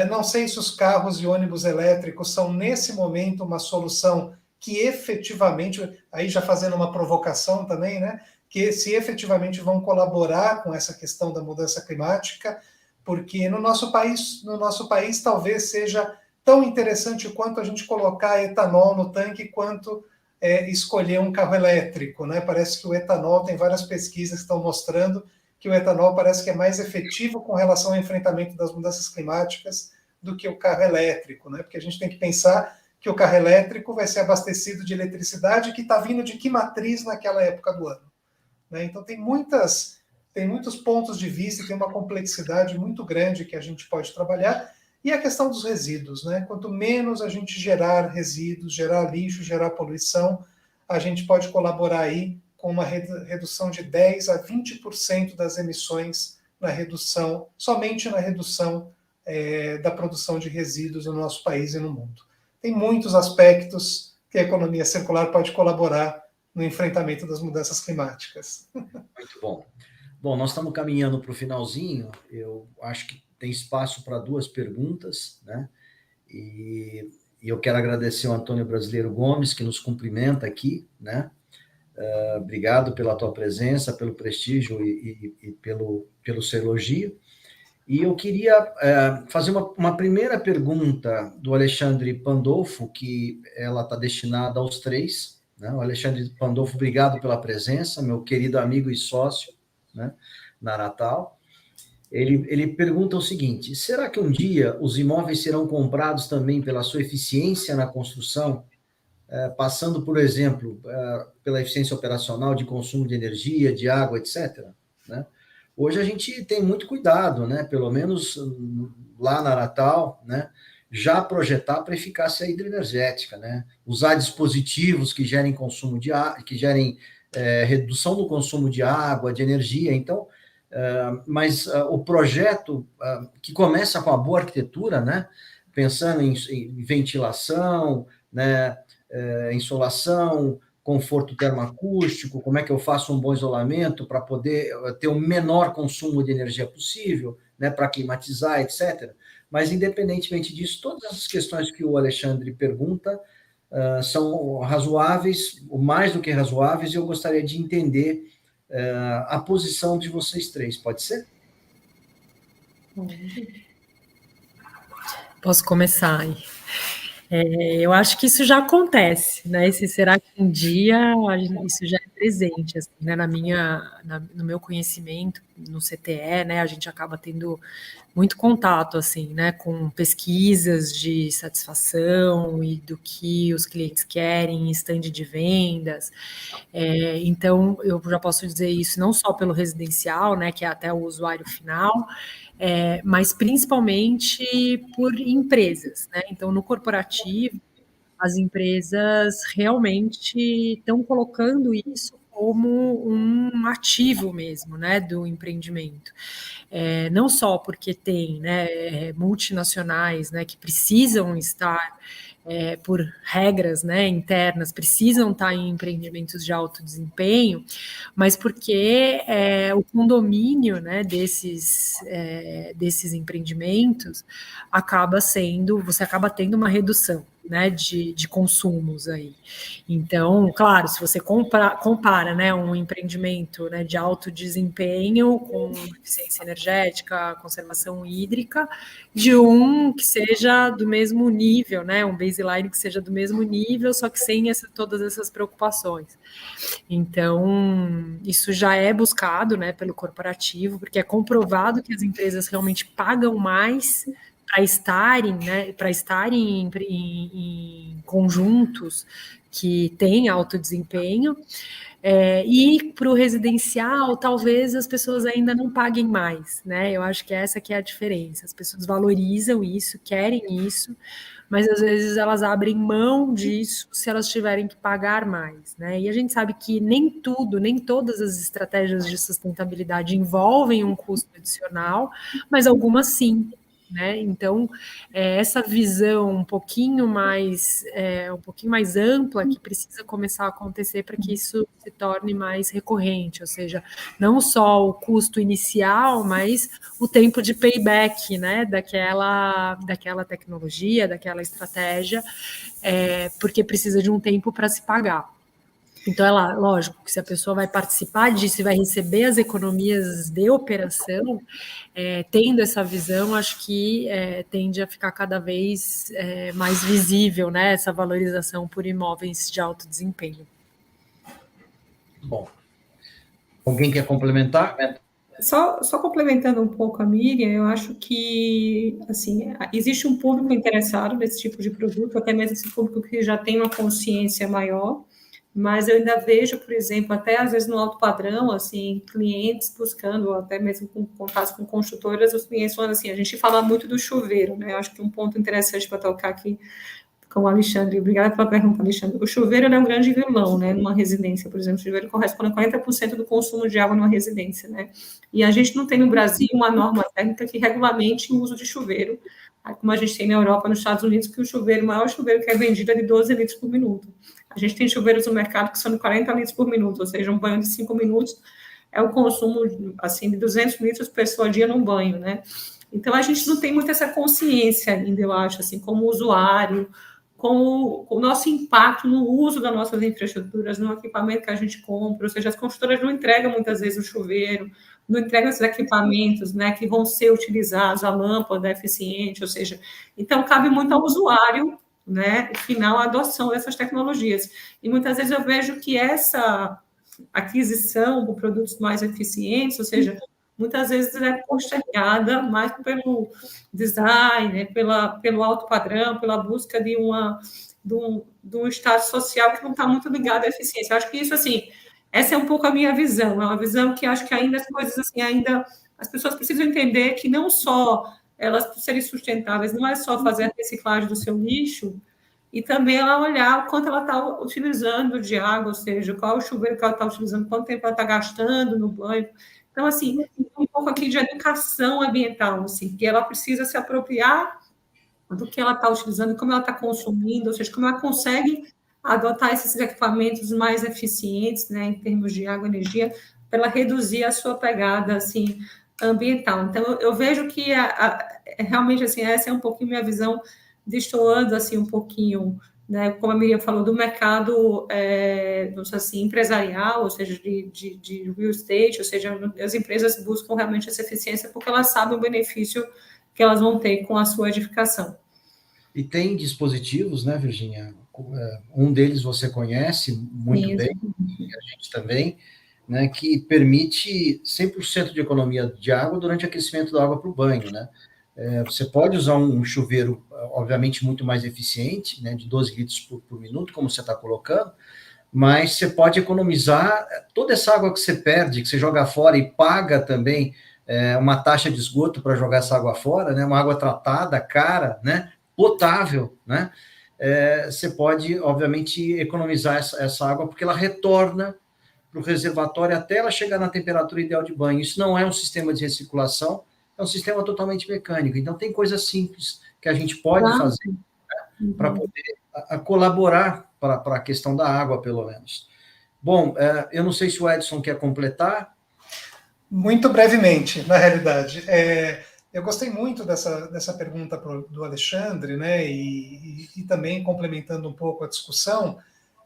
Não sei se os carros e ônibus elétricos são, nesse momento, uma solução que efetivamente, aí já fazendo uma provocação também, né, que se efetivamente vão colaborar com essa questão da mudança climática, porque no nosso país talvez seja tão interessante quanto a gente colocar etanol no tanque, quanto escolher um carro elétrico, né? Parece que o etanol, tem várias pesquisas que estão mostrando que o etanol parece que é mais efetivo com relação ao enfrentamento das mudanças climáticas do que o carro elétrico, né? Porque a gente tem que pensar que o carro elétrico vai ser abastecido de eletricidade que está vindo de que matriz naquela época do ano, né? Então tem muitos pontos de vista e tem uma complexidade muito grande que a gente pode trabalhar. E a questão dos resíduos, né? Quanto menos a gente gerar resíduos, gerar lixo, gerar poluição, a gente pode colaborar aí com uma redução de 10% a 20% das emissões somente na redução da produção de resíduos no nosso país e no mundo. Tem muitos aspectos que a economia circular pode colaborar no enfrentamento das mudanças climáticas. Muito bom. Bom, nós estamos caminhando para o finalzinho, eu acho que tem espaço para 2 perguntas, né? E eu quero agradecer ao Antônio Brasileiro Gomes, que nos cumprimenta aqui, né? Obrigado pela tua presença, pelo prestígio e pelo seu elogio. E eu queria fazer uma primeira pergunta do Alexandre Pandolfo, que ela está destinada aos 3. Né? O Alexandre Pandolfo, obrigado pela presença, meu querido amigo e sócio, né, na Aratal. Ele pergunta o seguinte: será que um dia os imóveis serão comprados também pela sua eficiência na construção, passando, por exemplo, pela eficiência operacional de consumo de energia, de água, etc., né? Hoje a gente tem muito cuidado, né? Pelo menos lá na Aratal, né? Já projetar para eficácia hidroenergética, né? Usar dispositivos que gerem consumo de água, que gerem redução do consumo de água, de energia. Então, mas o projeto que começa com a boa arquitetura, né, pensando em ventilação, né, insolação, conforto termoacústico, como é que eu faço um bom isolamento para poder ter o menor consumo de energia possível, né, para climatizar, etc. Mas, independentemente disso, todas as questões que o Alexandre pergunta são razoáveis, mais do que razoáveis, e eu gostaria de entender a posição de vocês três. Pode ser? Posso começar aí? Eu acho que isso já acontece, né? Será que um dia isso já é presente, assim, né? No meu conhecimento, no CTE, né? A gente acaba tendo muito contato, assim, né? Com pesquisas de satisfação e do que os clientes querem em stand de vendas. Então, eu já posso dizer isso não só pelo residencial, né? Que é até o usuário final, mas principalmente por empresas, né? Então, no corporativo, as empresas realmente estão colocando isso como um ativo mesmo, né, do empreendimento. Não só porque tem, né, multinacionais, né, que precisam estar por regras, né, internas, precisam estar em empreendimentos de alto desempenho, mas porque o condomínio, né, desses empreendimentos você acaba tendo uma redução, né, de consumos aí. Então, claro, se você compara, né, um empreendimento, né, de alto desempenho com eficiência energética, conservação hídrica, de um que seja do mesmo nível, né, um baseline que seja do mesmo nível, só que sem todas essas preocupações. Então, isso já é buscado, né, pelo corporativo, porque é comprovado que as empresas realmente pagam mais para estarem em conjuntos que têm alto desempenho, e para o residencial, talvez as pessoas ainda não paguem mais, né? Eu acho que essa que é a diferença. As pessoas valorizam isso, querem isso, mas às vezes elas abrem mão disso se elas tiverem que pagar mais, né? E a gente sabe que nem todas as estratégias de sustentabilidade envolvem um custo adicional, mas algumas sim. Né? Então, essa visão um pouquinho mais ampla que precisa começar a acontecer para que isso se torne mais recorrente, ou seja, não só o custo inicial, mas o tempo de payback, né, daquela tecnologia, daquela estratégia, porque precisa de um tempo para se pagar. Então, lógico que se a pessoa vai participar disso e vai receber as economias de operação, tendo essa visão, acho que tende a ficar cada vez mais visível, né, essa valorização por imóveis de alto desempenho. Bom, alguém quer complementar? Só complementando um pouco a Miriam, eu acho que, assim, existe um público interessado nesse tipo de produto, até mesmo esse público que já tem uma consciência maior, mas eu ainda vejo, por exemplo, até às vezes no alto padrão, assim, clientes buscando, até mesmo com contatos com construtoras, os clientes falando assim, a gente fala muito do chuveiro, né? Eu acho que um ponto interessante para tocar aqui com o Alexandre, obrigada pela pergunta, Alexandre. O chuveiro é um grande vilão, né, numa residência, por exemplo, o chuveiro corresponde a 40% do consumo de água numa residência, né? E a gente não tem no Brasil uma norma técnica que regulamente o uso de chuveiro, como a gente tem na Europa, nos Estados Unidos, que o maior chuveiro que é vendido é de 12 litros por minuto. A gente tem chuveiros no mercado que são de 40 litros por minuto, ou seja, um banho de 5 minutos é o consumo, assim, de 200 litros por pessoa dia num banho, né? Então, a gente não tem muito essa consciência ainda, eu acho, assim, como usuário, com o nosso impacto no uso das nossas infraestruturas, no equipamento que a gente compra, ou seja, as construtoras não entregam muitas vezes o chuveiro, não entregam esses equipamentos, né, que vão ser utilizados, a lâmpada eficiente, ou seja, então cabe muito ao usuário, né, final, a adoção dessas tecnologias. E muitas vezes eu vejo que essa aquisição por produtos mais eficientes, ou seja, muitas vezes é postergada mais pelo design, né, pelo alto padrão, pela busca de um estado social que não está muito ligado à eficiência. Eu acho que isso, assim, essa é um pouco a minha visão, é uma visão que acho que ainda as coisas, assim, ainda as pessoas precisam entender que não só elas serem sustentáveis, não é só fazer a reciclagem do seu lixo e também ela olhar o quanto ela está utilizando de água, ou seja, qual é o chuveiro que ela está utilizando, quanto tempo ela está gastando no banho. Então, assim, um pouco aqui de educação ambiental, assim, que ela precisa se apropriar do que ela está utilizando, como ela está consumindo, ou seja, como ela consegue adotar esses equipamentos mais eficientes, né, em termos de água e energia, para ela reduzir a sua pegada, assim, ambiental. Então, eu vejo que realmente, assim, essa é um pouquinho minha visão, destoando, assim, um pouquinho, né, como a Miriam falou, do mercado, vamos dizer assim, empresarial, ou seja, de real estate, ou seja, as empresas buscam realmente essa eficiência porque elas sabem o benefício que elas vão ter com a sua edificação. E tem dispositivos, né, Virginia? Um deles você conhece muito bem, a gente também, né, que permite 100% de economia de água durante o aquecimento da água para o banho, né? Você pode usar um chuveiro, obviamente, muito mais eficiente, né, de 12 litros por minuto, como você está colocando, mas você pode economizar toda essa água que você perde, que você joga fora e paga também uma taxa de esgoto para jogar essa água fora, né, uma água tratada, cara, né, potável, né, você pode, obviamente, economizar essa água, porque ela retorna para o reservatório até ela chegar na temperatura ideal de banho. Isso não é um sistema de recirculação, é um sistema totalmente mecânico. Então, tem coisas simples que a gente pode fazer, né, para poder colaborar para a questão da água, pelo menos. Bom, eu não sei se o Edson quer completar. Muito brevemente, na realidade. Eu gostei muito dessa pergunta do Alexandre, né, e também complementando um pouco a discussão,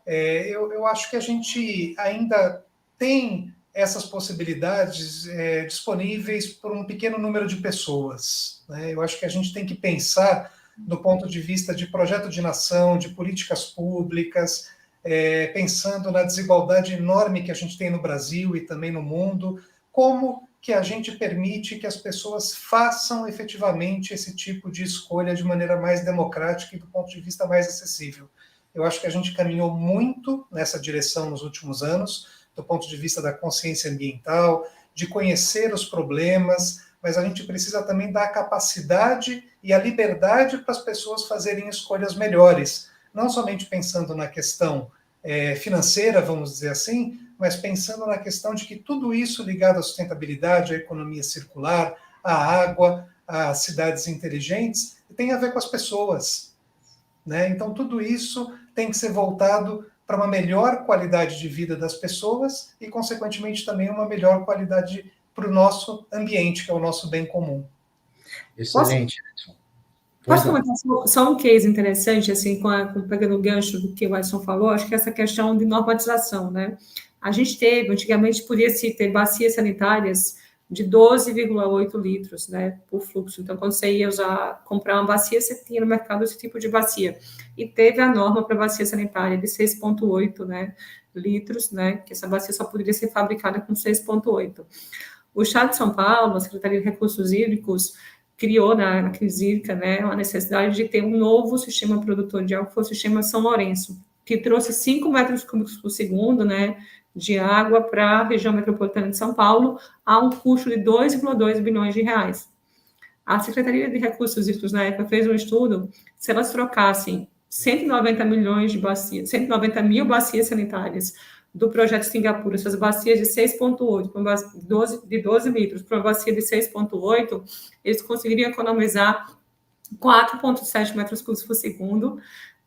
eu acho que a gente ainda tem essas possibilidades disponíveis por um pequeno número de pessoas, né? Eu acho que a gente tem que pensar do ponto de vista de projeto de nação, de políticas públicas, pensando na desigualdade enorme que a gente tem no Brasil e também no mundo, como que a gente permite que as pessoas façam efetivamente esse tipo de escolha de maneira mais democrática e do ponto de vista mais acessível. Eu acho que a gente caminhou muito nessa direção nos últimos anos, do ponto de vista da consciência ambiental, de conhecer os problemas, mas a gente precisa também dar a capacidade e a liberdade para as pessoas fazerem escolhas melhores, não somente pensando na questão financeira, vamos dizer assim, mas pensando na questão de que tudo isso ligado à sustentabilidade, à economia circular, à água, às cidades inteligentes, tem a ver com as pessoas, né? Então, tudo isso tem que ser voltado para uma melhor qualidade de vida das pessoas e, consequentemente, também uma melhor qualidade para o nosso ambiente, que é o nosso bem comum. Excelente, Edson. Posso comentar só um case interessante, assim, pegando o gancho do que o Edson falou, acho que essa questão de normatização, né? A gente teve, antigamente, podia-se ter bacias sanitárias de 12,8 litros, né, por fluxo. Então, quando você ia comprar uma bacia, você tinha no mercado esse tipo de bacia. E teve a norma para bacia sanitária de 6,8, né, litros, né, que essa bacia só poderia ser fabricada com 6,8. O Estado de São Paulo, a Secretaria de Recursos Hídricos, criou na crise hídrica, né, a necessidade de ter um novo sistema produtor de água, que foi o sistema São Lourenço, que trouxe 5 metros cúbicos por segundo, né, de água para a região metropolitana de São Paulo, a um custo de 2,2 bilhões de reais. A Secretaria de Recursos Hídricos, na época, fez um estudo, se elas trocassem 190 mil bacias sanitárias do projeto Singapura, essas bacias de 6,8, de 12 litros, para uma bacia de 6,8, eles conseguiriam economizar 4,7 metros cúbicos por segundo,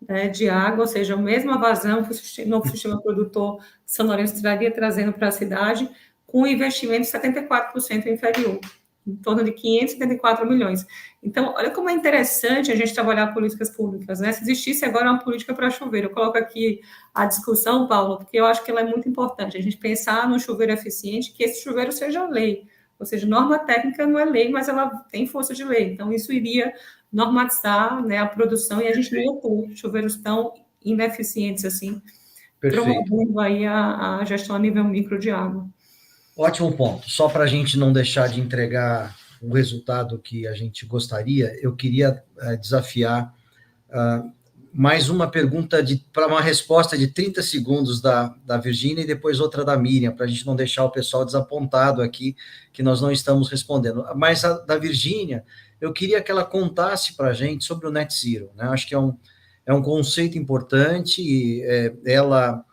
né, de água, ou seja, a mesma vazão que o novo sistema produtor São Lourenço estaria trazendo para a cidade, com um investimento de 74% inferior, em torno de 574 milhões. Então, olha como é interessante a gente trabalhar políticas públicas, né? Se existisse agora uma política para chuveiro, eu coloco aqui a discussão, Paulo, porque eu acho que ela é muito importante, a gente pensar no chuveiro eficiente, que esse chuveiro seja lei, ou seja, norma técnica não é lei, mas ela tem força de lei, então isso iria normatizar, né, a produção, e a gente não ia ter chuveiros tão ineficientes assim, promovendo aí a gestão a nível micro de água. Ótimo ponto. Só para a gente não deixar de entregar o resultado que a gente gostaria, eu queria desafiar mais uma pergunta para uma resposta de 30 segundos da Virginia e depois outra da Miriam, para a gente não deixar o pessoal desapontado aqui, que nós não estamos respondendo. Mas a da Virginia, eu queria que ela contasse para a gente sobre o Net Zero, né? Acho que é um conceito importante, e ela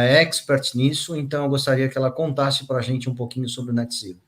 é expert nisso, então eu gostaria que ela contasse para a gente um pouquinho sobre o Net Zero.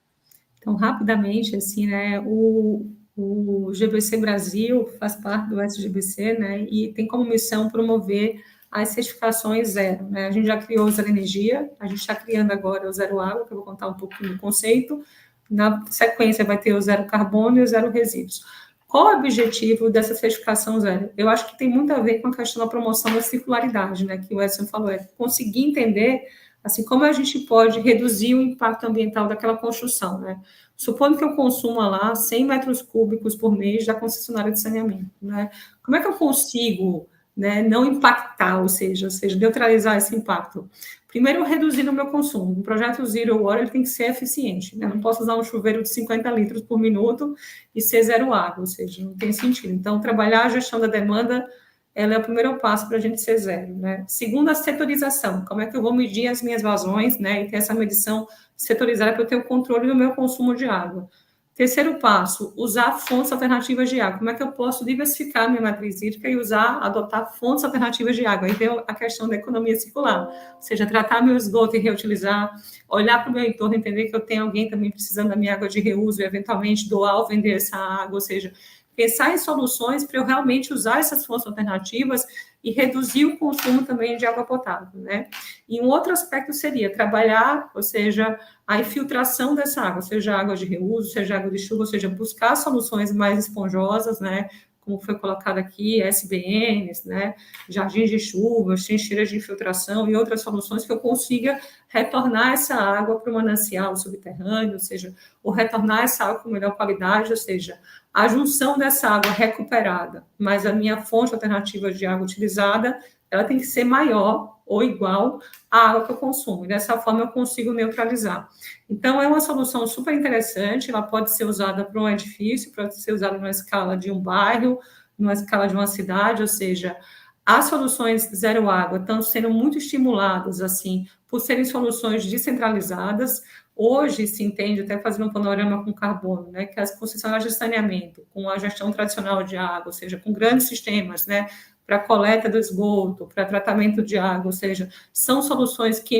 Então, rapidamente, assim, né, o GBC Brasil faz parte do SGBC, né, e tem como missão promover as certificações zero, né? A gente já criou o Zero Energia, a gente está criando agora o Zero Água, que eu vou contar um pouquinho do conceito. Na sequência vai ter o Zero Carbono e o Zero Resíduos. Qual é o objetivo dessa certificação zero? Eu acho que tem muito a ver com a questão da promoção da circularidade, né, que o Edson falou, é conseguir entender, assim, como a gente pode reduzir o impacto ambiental daquela construção, né? Supondo que eu consuma lá 100 metros cúbicos por mês da concessionária de saneamento, né? Como é que eu consigo, né, não impactar, ou seja, neutralizar esse impacto? Primeiro, reduzir o meu consumo. Um projeto Zero Water ele tem que ser eficiente, né? Não posso usar um chuveiro de 50 litros por minuto e ser zero água, ou seja, não tem sentido. Então, trabalhar a gestão da demanda, ela é o primeiro passo para a gente ser zero, né? Segundo, a setorização. Como é que eu vou medir as minhas vazões, né? E ter essa medição setorizada para eu ter o controle do meu consumo de água. Terceiro passo, usar fontes alternativas de água. Como é que eu posso diversificar minha matriz hídrica e adotar fontes alternativas de água? Aí vem a questão da economia circular, ou seja, tratar meu esgoto e reutilizar, olhar para o meu entorno, entender que eu tenho alguém também precisando da minha água de reuso e eventualmente doar ou vender essa água, ou seja, pensar em soluções para eu realmente usar essas fontes alternativas e reduzir o consumo também de água potável, né? E um outro aspecto seria trabalhar, ou seja, a infiltração dessa água, seja água de reuso, seja água de chuva, ou seja, buscar soluções mais esponjosas, né? Como foi colocado aqui, SBNs, né? Jardins de chuva, trincheiras de infiltração e outras soluções que eu consiga retornar essa água para o manancial subterrâneo, ou seja, ou retornar essa água com melhor qualidade, ou seja, a junção dessa água recuperada, mas a minha fonte alternativa de água utilizada, ela tem que ser maior ou igual à água que eu consumo. E dessa forma eu consigo neutralizar. Então, é uma solução super interessante, ela pode ser usada para um edifício, pode ser usada numa escala de um bairro, numa escala de uma cidade, ou seja, as soluções zero água estão sendo muito estimuladas, assim, por serem soluções descentralizadas. Hoje se entende, até fazendo um panorama com carbono, né, que as concessionárias de saneamento, com a gestão tradicional de água, ou seja, com grandes sistemas, né, para coleta do esgoto, para tratamento de água, ou seja, são soluções que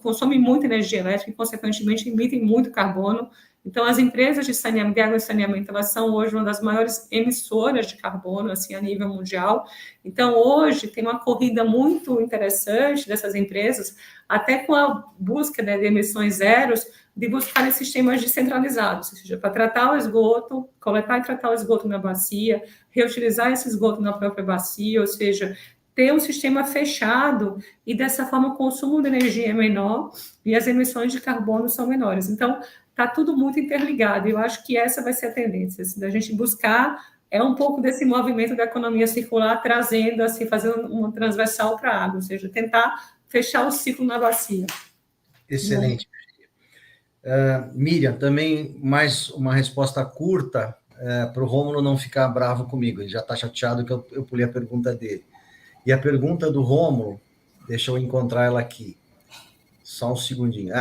consomem muita energia elétrica e, consequentemente, emitem muito carbono. Então, as empresas de saneamento, de água e saneamento, elas são hoje uma das maiores emissoras de carbono, assim, a nível mundial. Então, hoje, tem uma corrida muito interessante dessas empresas, até com a busca, né, de emissões zeros, de buscar sistemas descentralizados, ou seja, para tratar o esgoto, coletar e tratar o esgoto na bacia, reutilizar esse esgoto na própria bacia, ou seja, ter um sistema fechado e, dessa forma, o consumo de energia é menor e as emissões de carbono são menores. Então, está tudo muito interligado, e eu acho que essa vai ser a tendência, assim, da gente buscar um pouco desse movimento da economia circular, trazendo, assim, fazendo uma transversal para a água, ou seja, tentar fechar o ciclo na bacia. Excelente. Miriam, também mais uma resposta curta para o Rômulo não ficar bravo comigo, ele já está chateado que eu pulei a pergunta dele. E a pergunta do Rômulo, deixa eu encontrar ela aqui, só um segundinho.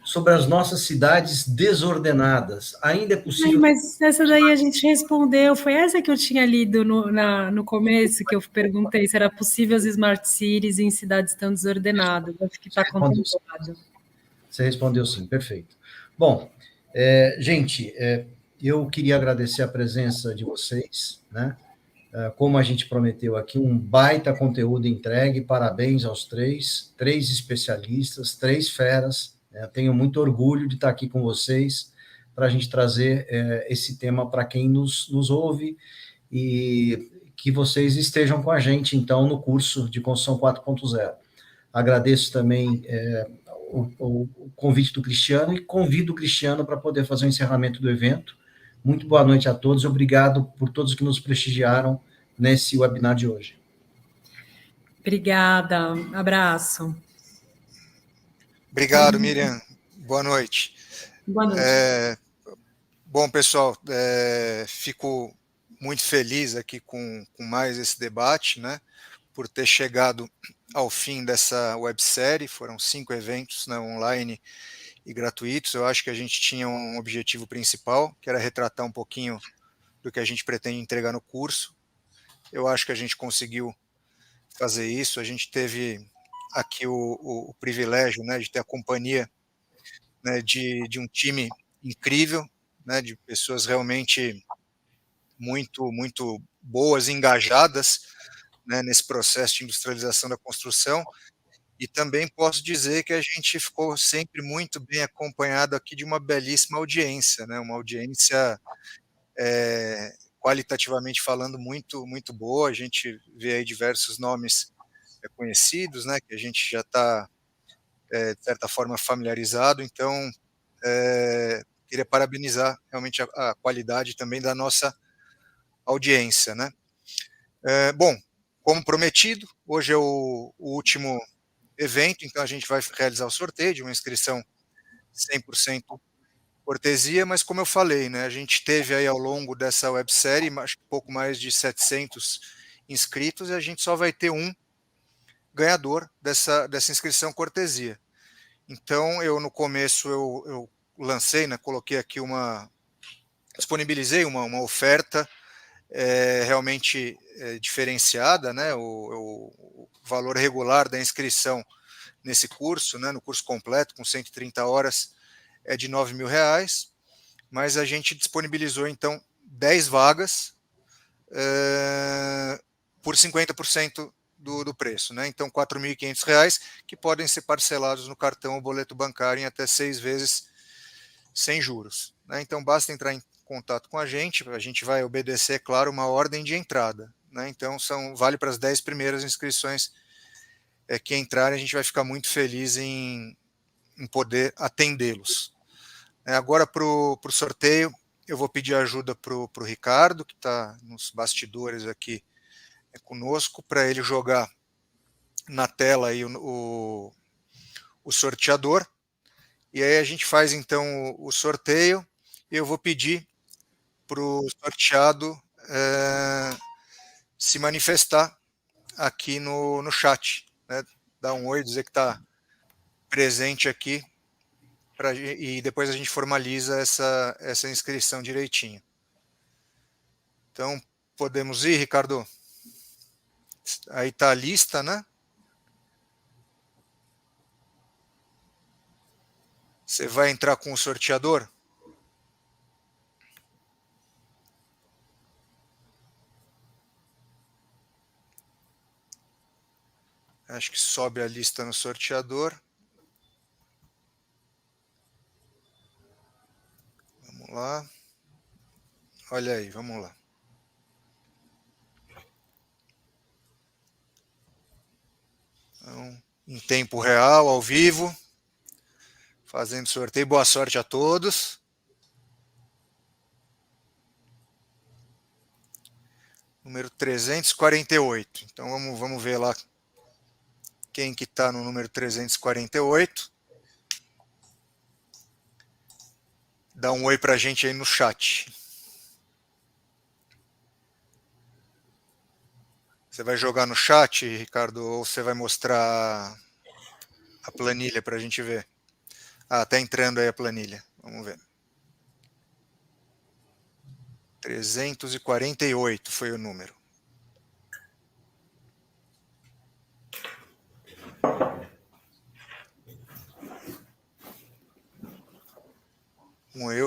Sobre as nossas cidades desordenadas, ainda é possível... Mas essa daí a gente respondeu, foi essa que eu tinha lido no começo, que eu perguntei se era possível as smart cities em cidades tão desordenadas, acho que está contemplado. Você respondeu sim, perfeito. Bom, gente, eu queria agradecer a presença de vocês, né? Como a gente prometeu aqui, um baita conteúdo entregue, parabéns aos três especialistas, 3 feras, tenho muito orgulho de estar aqui com vocês, para a gente trazer esse tema para quem nos ouve, e que vocês estejam com a gente, então, no curso de Construção 4.0. Agradeço também o convite do Cristiano, e convido o Cristiano para poder fazer o encerramento do evento. Muito boa noite a todos, obrigado por todos que nos prestigiaram nesse webinar de hoje. Obrigada, abraço. Obrigado, Miriam. Boa noite. Boa noite. Bom, pessoal, fico muito feliz aqui com mais esse debate, né, por ter chegado ao fim dessa websérie. Foram 5 eventos, né, online e gratuitos. Eu acho que a gente tinha um objetivo principal, que era retratar um pouquinho do que a gente pretende entregar no curso, Eu acho que a gente conseguiu fazer isso. A gente teve aqui o privilégio, né, de ter a companhia, né, de um time incrível, né, de pessoas realmente muito boas, engajadas, né, nesse processo de industrialização da construção. E também posso dizer que a gente ficou sempre muito bem acompanhado aqui de uma belíssima audiência, né, uma audiência, qualitativamente falando, muito boa. A gente vê aí diversos nomes conhecidos, né, que a gente já está, de certa forma, familiarizado. Então, queria parabenizar realmente a qualidade também da nossa audiência, né. Bom, como prometido, hoje é o último evento, então a gente vai realizar o sorteio de uma inscrição 100% cortesia, mas como eu falei, né, a gente teve aí ao longo dessa websérie, acho que pouco mais de 700 inscritos, e a gente só vai ter um ganhador dessa inscrição cortesia. Então, eu no começo, eu lancei, né, coloquei aqui disponibilizei uma oferta realmente diferenciada, né, o valor regular da inscrição nesse curso, né, no curso completo, com 130 horas, é de R$9.000, mas a gente disponibilizou, então, 10 vagas por 50% do preço, né? Então, R$4.500, que podem ser parcelados no cartão ou boleto bancário em até 6 vezes sem juros, né? Então, basta entrar em contato com a gente vai obedecer, claro, uma ordem de entrada, né? Então, vale para as 10 primeiras inscrições que entrarem, a gente vai ficar muito feliz em poder atendê-los. Agora, para o sorteio, eu vou pedir ajuda para o Ricardo, que está nos bastidores aqui conosco, para ele jogar na tela aí o sorteador, e aí a gente faz então o sorteio, e eu vou pedir para o sorteado se manifestar aqui no chat, né? Dar um oi, dizer que está presente aqui, e depois a gente formaliza essa inscrição direitinho. Então, podemos ir, Ricardo? Aí está a lista, né? Você vai entrar com o sorteador? Acho que sobe a lista no sorteador. Vamos lá. Olha aí, vamos lá. Então, em tempo real, ao vivo, fazendo sorteio. Boa sorte a todos. Número 348. Então vamos ver lá quem que está no número 348. Dá um oi para a gente aí no chat. Você vai jogar no chat, Ricardo, ou você vai mostrar a planilha para a gente ver? Ah, tá entrando aí a planilha. Vamos ver. 348 foi o número.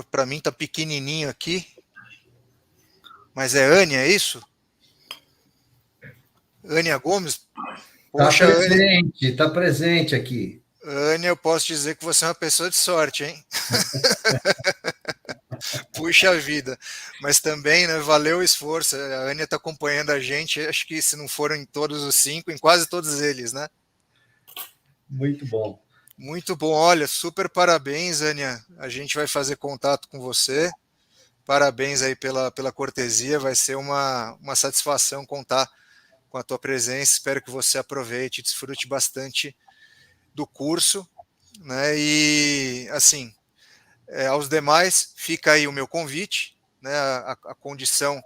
Para mim tá pequenininho aqui. Mas é Ânia, é isso? Ânia Gomes? Poxa, presente, está presente aqui. Ânia, eu posso dizer que você é uma pessoa de sorte, hein? Puxa vida. Mas também, né, valeu o esforço. A Ânia está acompanhando a gente, acho que se não foram em todos os 5, em quase todos eles, né? Muito bom. Muito bom. Olha, super parabéns, Ânia. A gente vai fazer contato com você. Parabéns aí pela cortesia. Vai ser uma satisfação contar com a tua presença. Espero que você aproveite e desfrute bastante do curso, né? E, assim, aos demais, fica aí o meu convite, né? A condição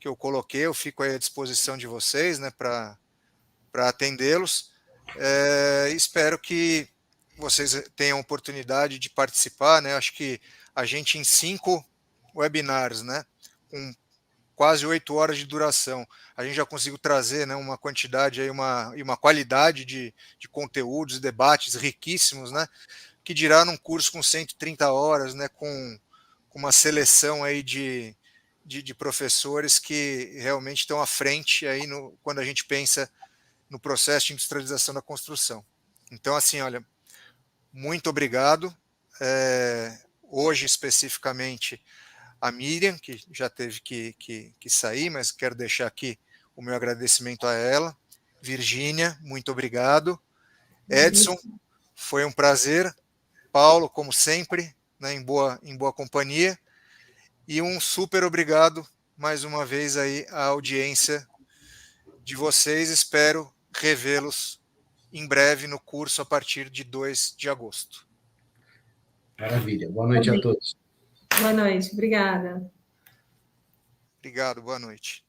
que eu coloquei, eu fico aí à disposição de vocês, né? Para atendê-los. Espero que vocês tenham oportunidade de participar, né? Acho que a gente em 5 webinars, né? Com quase 8 horas de duração. A gente já conseguiu trazer, né, uma quantidade, aí, uma qualidade de conteúdos, debates riquíssimos, né, que dirá num curso com 130 horas, né, com uma seleção aí de professores que realmente estão à frente aí quando a gente pensa no processo de industrialização da construção. Então, assim, olha, muito obrigado. Hoje, especificamente, a Miriam, que já teve que sair, mas quero deixar aqui o meu agradecimento a ela. Virgínia, muito obrigado. Edson, foi um prazer. Paulo, como sempre, né, em boa companhia. E um super obrigado, mais uma vez, aí, à audiência de vocês. Espero revê-los em breve no curso a partir de 2 de agosto. Maravilha. Boa noite a todos. Boa noite, obrigada. Obrigado, boa noite.